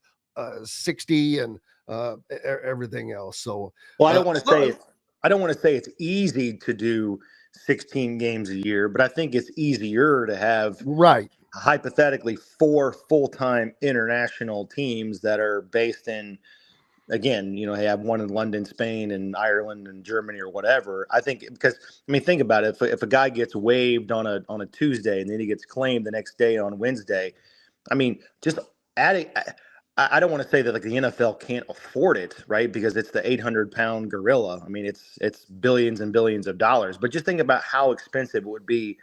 60 and everything else. So, well, I don't want to say it's easy to do 16 games a year, but I think it's easier to have hypothetically 4 full-time international teams that are based in, again, have one in London, Spain, and Ireland and Germany or whatever. I think think about it. If a guy gets waived on a Tuesday and then he gets claimed the next day on Wednesday, just adding. I don't want to say that like the NFL can't afford it, right? Because it's the 800-pound gorilla. It's billions and billions of dollars. But just think about how expensive it would be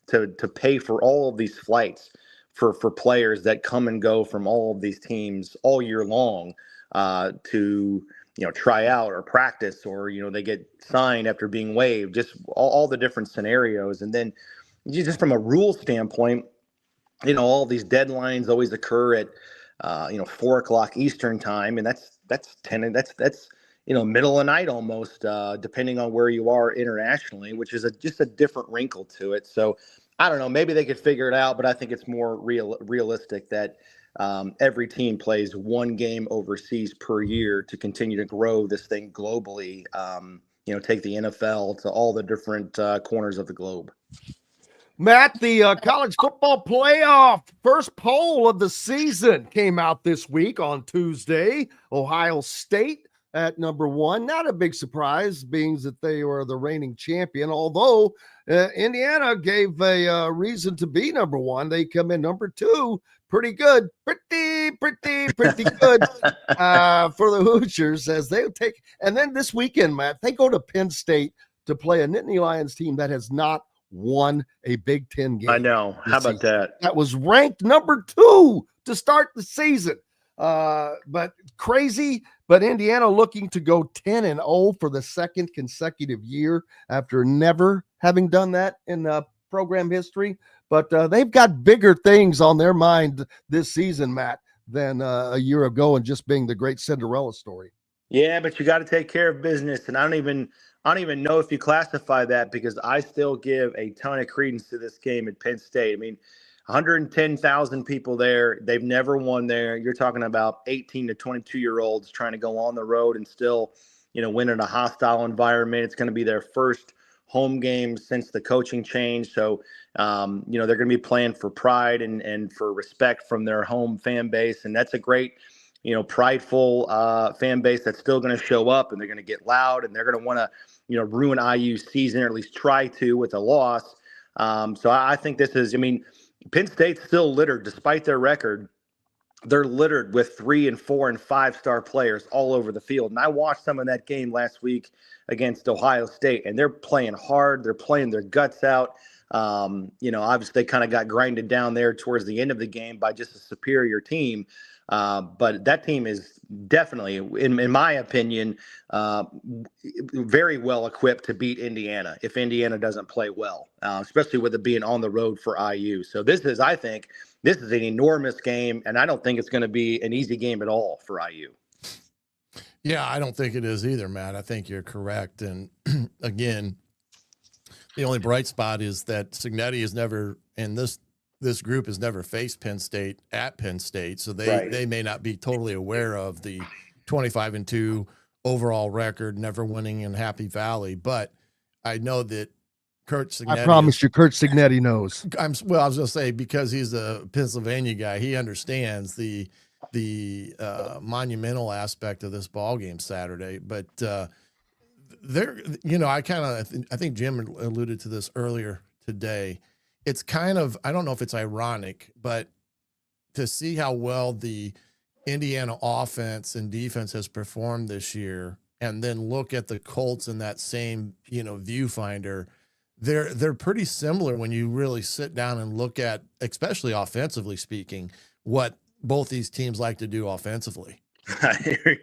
to pay for all of these flights for players that come and go from all of these teams all year long to try out or practice, or they get signed after being waived. Just all the different scenarios, and then just from a rule standpoint, all these deadlines always occur at 4:00 Eastern time, and that's middle of the night almost, depending on where you are internationally, which is just a different wrinkle to it. So I don't know, maybe they could figure it out, but I think it's more realistic that every team plays one game overseas per year to continue to grow this thing globally. Take the NFL to all the different corners of the globe. Matt, the college football playoff first poll of the season came out this week on Tuesday. Ohio State at number 1. Not a big surprise, being that they were the reigning champion, although Indiana gave a reason to be number 1. They come in number 2. Pretty good. Pretty good for the Hoosiers as they take. And then this weekend, Matt, they go to Penn State to play a Nittany Lions team that has not won a Big Ten game. I know. How about that? That was ranked number 2 to start the season. But crazy. But Indiana looking to go 10-0 for the second consecutive year after never having done that in program history. But they've got bigger things on their mind this season, Matt, than a year ago and just being the great Cinderella story. Yeah, but you got to take care of business. And I don't even know if you classify that, because I still give a ton of credence to this game at Penn State. 110,000 people there. They've never won there. You're talking about 18 to 22-year-olds trying to go on the road and still, win in a hostile environment. It's going to be their first home game since the coaching change. So, they're going to be playing for pride and for respect from their home fan base. And that's a great, prideful fan base that's still going to show up, and they're going to get loud, and they're going to want to, ruin IU's season, or at least try to, with a loss. So I think this is, Penn State's still littered, despite their record. They're littered with 3 and 4 and 5-star players all over the field. And I watched some of that game last week against Ohio State, and they're playing hard. They're playing their guts out. Obviously they kind of got grinded down there towards the end of the game by just a superior team. But that team is definitely, in my opinion, very well equipped to beat Indiana if Indiana doesn't play well, especially with it being on the road for IU. So I think this is an enormous game, and I don't think it's going to be an easy game at all for IU. Yeah, I don't think it is either, Matt. I think you're correct. And again, the only bright spot is that Cignetti has never, and this group has never faced Penn State at Penn State, so they may not be totally aware of the 25-2 overall record, never winning in Happy Valley. But I know that Kurt Cignetti. I promise you, Kurt Cignetti knows. I was going to say, because he's a Pennsylvania guy, he understands the monumental aspect of this ball game Saturday. But there, I think Jim alluded to this earlier today. It's kind of, I don't know if it's ironic, but to see how well the Indiana offense and defense has performed this year, and then look at the Colts in that same, viewfinder, they're pretty similar when you really sit down and look at, especially offensively speaking, what both these teams like to do offensively.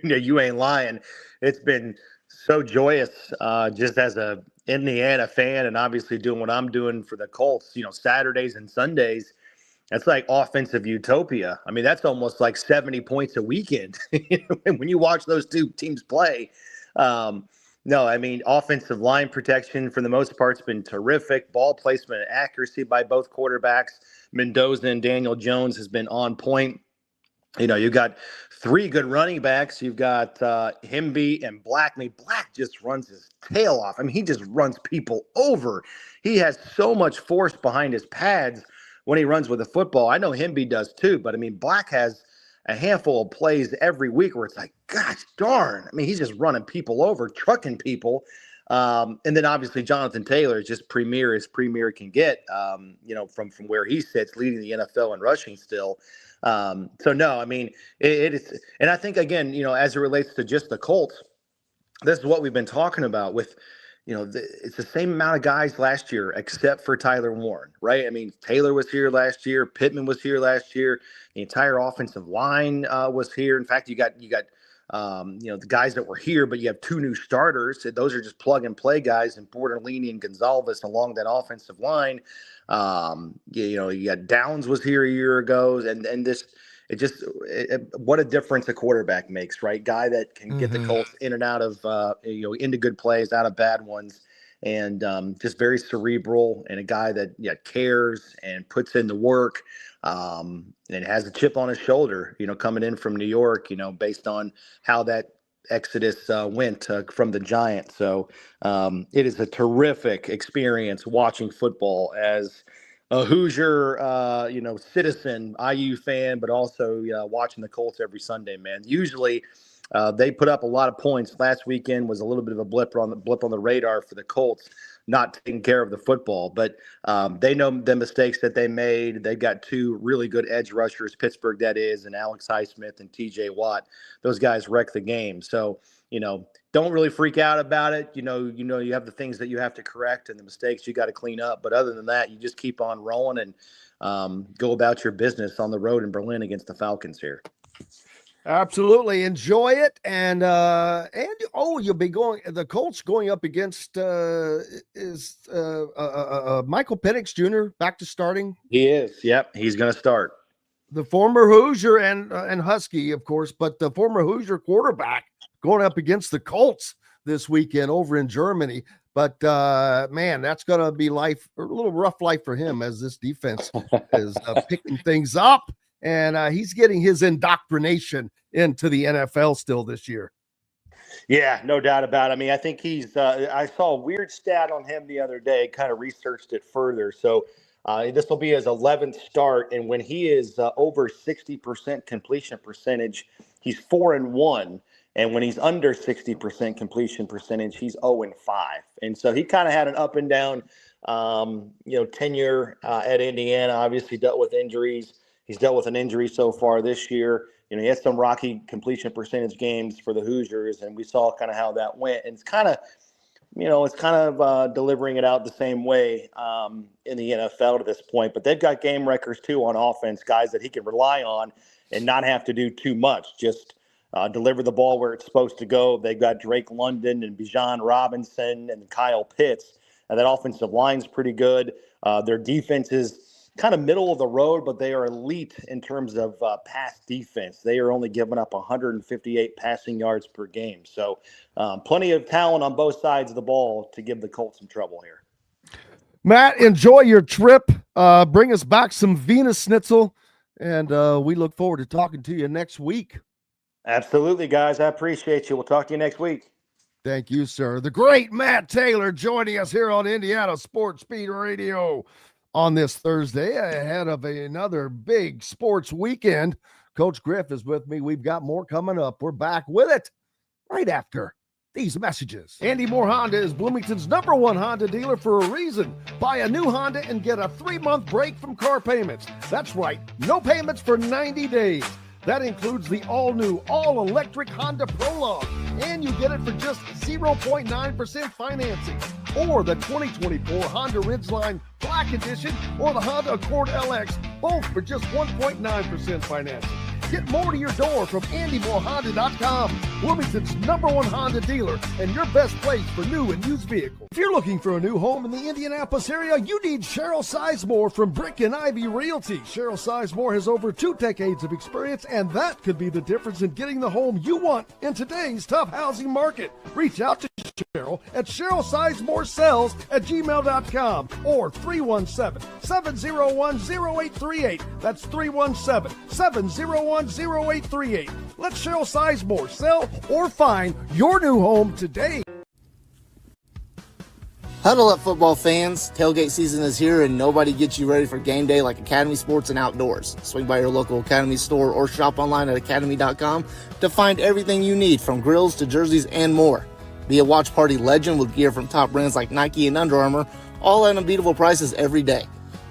You ain't lying. It's been so joyous, just as a Indiana fan, and obviously doing what I'm doing for the Colts, Saturdays and Sundays. That's like offensive utopia. I mean, that's almost like 70 points a weekend when you watch those two teams play. No, I mean, offensive line protection for the most part has been terrific. Ball placement and accuracy by both quarterbacks. Mendoza and Daniel Jones has been on point. You've got 3 good running backs. You've got Hemby and Black. I mean, Black just runs his tail off. I mean, he just runs people over. He has so much force behind his pads when he runs with the football. I know Hemby does too, but I mean, Black has a handful of plays every week where it's like, gosh darn. I mean, he's just running people over, trucking people. And then obviously Jonathan Taylor is just premier as premier can get, from where he sits, leading the NFL in rushing still. So no, I mean, it is. And I think, again, as it relates to just the Colts, this is what we've been talking about with, it's the same amount of guys last year, except for Tyler Warren, right? I mean, Taylor was here last year. Pittman was here last year. The entire offensive line was here. In fact, you got the guys that were here, but you have 2 new starters. Those are just plug and play guys, and Bortolini and Gonzalez along that offensive line. You got Downs was here a year ago, and this, what a difference a quarterback makes, right? Guy that can get the Colts in and out of, into good plays, out of bad ones, and just very cerebral, and a guy that cares and puts in the work, and has a chip on his shoulder, coming in from New York, based on how that exodus went from the Giants. So it is a terrific experience watching football as a Hoosier, citizen, IU fan, but also watching the Colts every Sunday, man. Usually they put up a lot of points. Last weekend was a little bit of a blip on the radar for the Colts, not taking care of the football. But they know the mistakes that they made. They've got 2 really good edge rushers, Pittsburgh that is, and Alex Highsmith and TJ Watt. Those guys wrecked the game. So, don't really freak out about it. You have the things that you have to correct and the mistakes you got to clean up. But other than that, you just keep on rolling and go about your business on the road in Berlin against the Falcons here. Absolutely. Enjoy it. And you'll be the Colts going up against Michael Penix Jr. back to starting. He is. Yep. He's going to start. The former Hoosier and Husky, of course, but the former Hoosier quarterback going up against the Colts this weekend over in Germany. But man, that's going to be a little rough life for him as this defense is picking things up, and he's getting his indoctrination into the NFL still this year. Yeah, no doubt about it. I mean, I think he's I saw a weird stat on him the other day, kind of researched it further. So this will be his 11th start. And when he is over 60% completion percentage, he's 4-1. And when he's under 60% completion percentage, he's 0-5. And so he kind of had an up and down, tenure at Indiana. Obviously dealt with injuries. He's dealt with an injury so far this year. He had some rocky completion percentage games for the Hoosiers, and we saw kind of how that went. And it's kind of, delivering it out the same way in the NFL to this point. But they've got game wreckers too on offense, guys that he can rely on and not have to do too much. Just deliver the ball where it's supposed to go. They've got Drake London and Bijan Robinson and Kyle Pitts. And that offensive line's pretty good. Their defense is kind of middle of the road, but they are elite in terms of pass defense. They are only giving up 158 passing yards per game. So plenty of talent on both sides of the ball to give the Colts some trouble here. Matt, enjoy your trip. Bring us back some Venus Schnitzel, and we look forward to talking to you next week. Absolutely, guys. I appreciate you. We'll talk to you next week. Thank you, sir. The great Matt Taylor joining us here on Indiana Sports Beat Radio on this Thursday ahead of another big sports weekend. Coach Griff is with me. We've got more coming up. We're back with it right after these messages. Andy Moore Honda is Bloomington's #1 Honda dealer for a reason. Buy a new Honda and get a 3-month break from car payments. That's right, no payments for 90 days. That includes the all-new, all-electric Honda Prologue, and you get it for just 0.9% financing, or the 2024 Honda Ridgeline Black Edition, or the Honda Accord LX, both for just 1.9% financing. Get more to your door from AndyMooreHonda.com, Bloomington's #1 Honda dealer and your best place for new and used vehicles. If you're looking for a new home in the Indianapolis area, you need Cheryl Sizemore from Brick and Ivy Realty. Cheryl Sizemore has over 2 decades of experience, and that could be the difference in getting the home you want in today's tough housing market. Reach out to Cheryl at CherylSizemore@gmail.com or 317-701-0838. That's 317-701-0838. Let Cheryl Sizemore sell or find your new home today. Huddle up, football fans. Tailgate season is here, and nobody gets you ready for game day like Academy Sports and Outdoors. Swing by your local Academy store or shop online at academy.com to find everything you need, from grills to jerseys and more. Be a watch party legend with gear from top brands like Nike and Under Armour, all at unbeatable prices every day.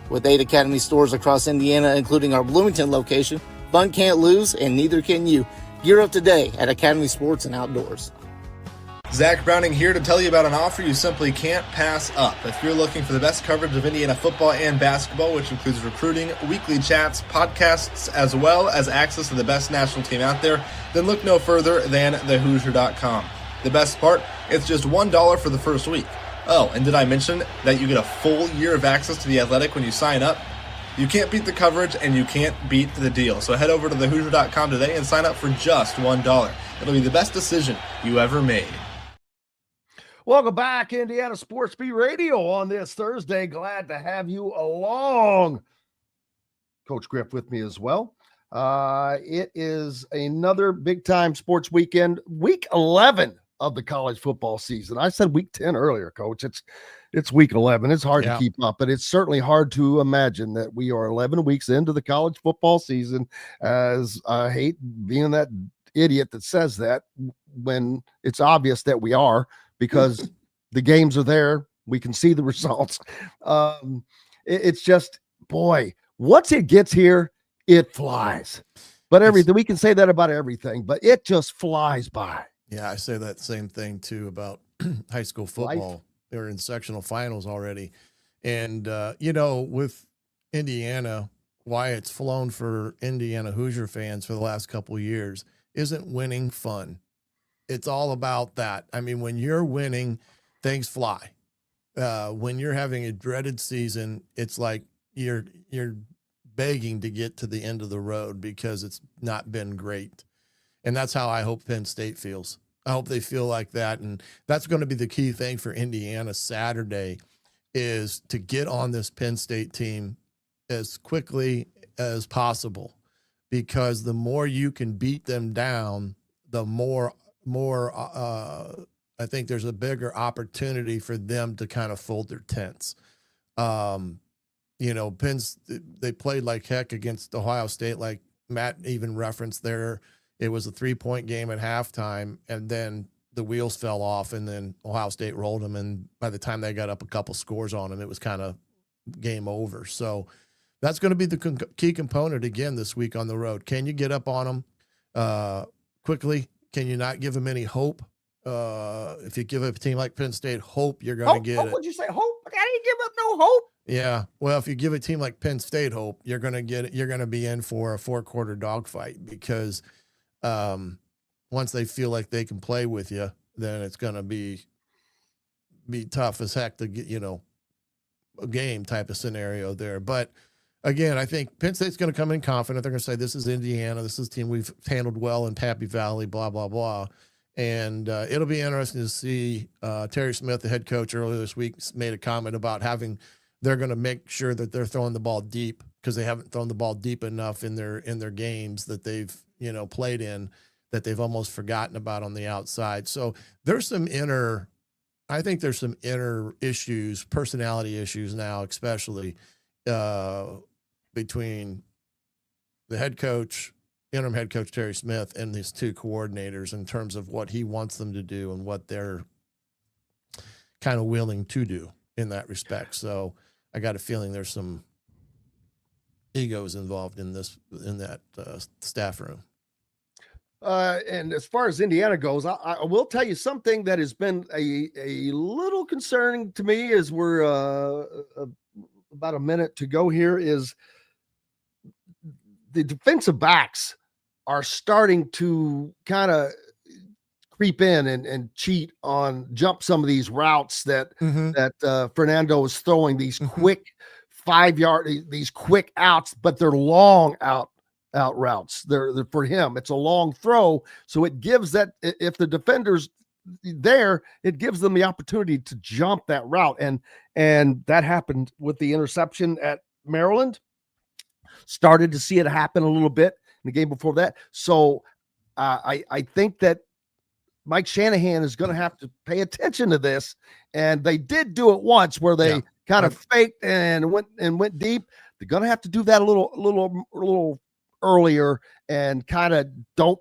With 8 Academy stores across Indiana, including our Bloomington location, fun can't lose, and neither can you. Gear up today at Academy Sports and Outdoors. Zach Browning here to tell you about an offer you simply can't pass up. If you're looking for the best coverage of Indiana football and basketball, which includes recruiting, weekly chats, podcasts, as well as access to the best national team out there, then look no further than thehoosier.com. The best part, it's just $1 for the first week. Oh, and did I mention that you get a full year of access to The Athletic when you sign up? You can't beat the coverage, and you can't beat the deal. So head over to thehoosier.com today and sign up for just $1. It'll be the best decision you ever made. Welcome back, Indiana Sports Beat Radio on this Thursday. Glad to have you along. Coach Griff with me as well. It is another big-time sports weekend, week 11 of the college football season. I said week 10 earlier, Coach. It's week 11. It's hard to keep up, but it's certainly hard to imagine that we are 11 weeks into the college football season, as I hate being that idiot that says that when it's obvious that we are, because the games are there. We can see the results. It's just, boy, once it gets here, it flies. But everything, we can say that about everything, but it just flies by. Yeah, I say that same thing too about high school football. Life. They're in sectional finals already. And, with Indiana, why it's flown for Indiana Hoosier fans for the last couple of years isn't winning fun. It's all about that. I mean, when you're winning, things fly. When you're having a dreaded season, it's like you're begging to get to the end of the road because it's not been great. And that's how I hope Penn State feels. I hope they feel like that. And that's going to be the key thing for Indiana Saturday, is to get on this Penn State team as quickly as possible, because the more you can beat them down, the more I think there's a bigger opportunity for them to kind of fold their tents. They played like heck against Ohio State, like Matt even referenced there. It was a 3-point game at halftime, and then the wheels fell off, and then Ohio State rolled them. And by the time they got up a couple scores on them, it was kind of game over. So that's going to be the key component again this week on the road. Can you get up on them quickly? Can you not give them any hope? If you give a team like Penn State hope, you're going to get it. What'd you say? Hope? I didn't give up no hope. Yeah. Well, if you give a team like Penn State hope, you're going to get it. You're going to be in for a 4-quarter dogfight, because once they feel like they can play with you, then it's going to be tough as heck to get, a game type of scenario there. But again, I think Penn State's going to come in confident. They're going to say, this is Indiana. This is a team we've handled well in Pappy Valley, blah, blah, blah. And it'll be interesting to see. Terry Smith, the head coach, earlier this week made a comment about they're going to make sure that they're throwing the ball deep, because they haven't thrown the ball deep enough in their games that they've played in, that they've almost forgotten about on the outside. So there's some inner issues, personality issues now, especially between the head coach, interim head coach Terry Smith, and these two coordinators in terms of what he wants them to do and what they're kind of willing to do in that respect. So I got a feeling there's some egos involved in that staff room. And as far as Indiana goes, I will tell you something that has been a little concerning to me as we're about a minute to go here, is the defensive backs are starting to kind of creep in and cheat on jump some of these routes that Fernando is throwing, these quick 5-yard, these quick outs, but they're long out routes. They're for him. It's a long throw. So it gives that, if the defender's there, it gives them the opportunity to jump that route. And that happened with the interception at Maryland. Started to see it happen a little bit in the game before that. So I think that Mike Shanahan is going to have to pay attention to this. And they did do it once where they kind of faked and went deep. They're going to have to do that a little earlier and kind of don't,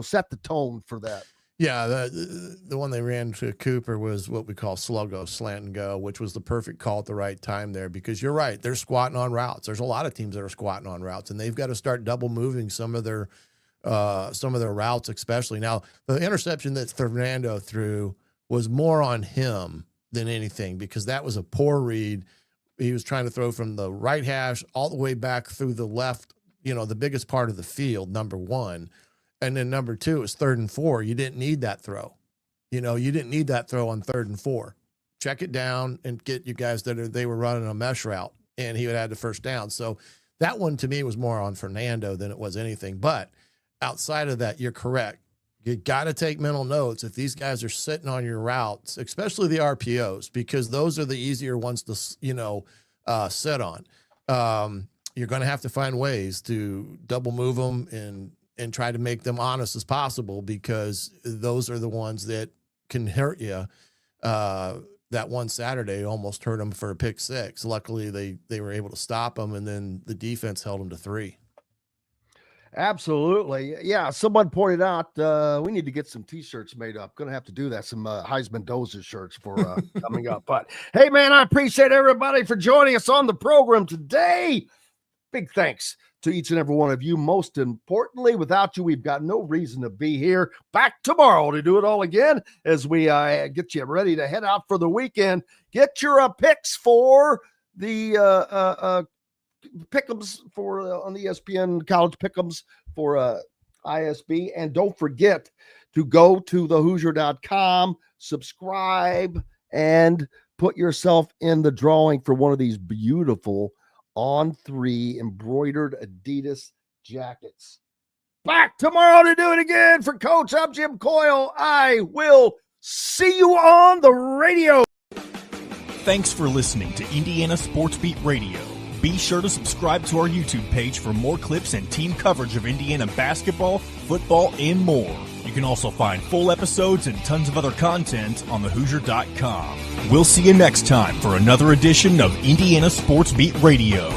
set the tone for that. Yeah, the one they ran to Cooper was what we call sluggo, slant and go, which was the perfect call at the right time there, because you're right. They're squatting on routes. There's a lot of teams that are squatting on routes, and they've got to start double moving some of their routes, especially. Now, the interception that Fernando threw was more on him than anything, because that was a poor read. He was trying to throw from the right hash all the way back through the left, the biggest part of the field, number one. And then number two, is 3rd and 4. You didn't need that throw. You didn't need that throw on 3rd and 4. Check it down and get you guys they were running a mesh route, and he would have had the first down. So that one to me was more on Fernando than it was anything. But outside of that, you're correct. You got to take mental notes if these guys are sitting on your routes, especially the RPOs, because those are the easier ones to, sit on. You're going to have to find ways to double move them and try to make them honest as possible, because those are the ones that can hurt you. That one Saturday almost hurt them for a pick 6. Luckily, they were able to stop them, and then the defense held them to 3. Absolutely. Yeah, someone pointed out we need to get some T-shirts made up. Going to have to do that, some Heisman Doza shirts for coming up. But, hey, man, I appreciate everybody for joining us on the program today. Big thanks to each and every one of you. Most importantly, without you, we've got no reason to be here. Back tomorrow to do it all again as we get you ready to head out for the weekend. Get your picks for the pick'ems for on the ESPN college pick'ems for ISB. And don't forget to go to thehoosier.com, subscribe, and put yourself in the drawing for one of these beautiful On 3 embroidered Adidas jackets. back tomorrow to do it again. For Coach, I'm Jim Coyle. I will see you on the radio. Thanks for listening to Indiana Sports Beat Radio. Be sure to subscribe to our YouTube page for more clips and team coverage of Indiana basketball, football, and more. You can also find full episodes and tons of other content on thehoosier.com. We'll see you next time for another edition of Indiana Sports Beat Radio.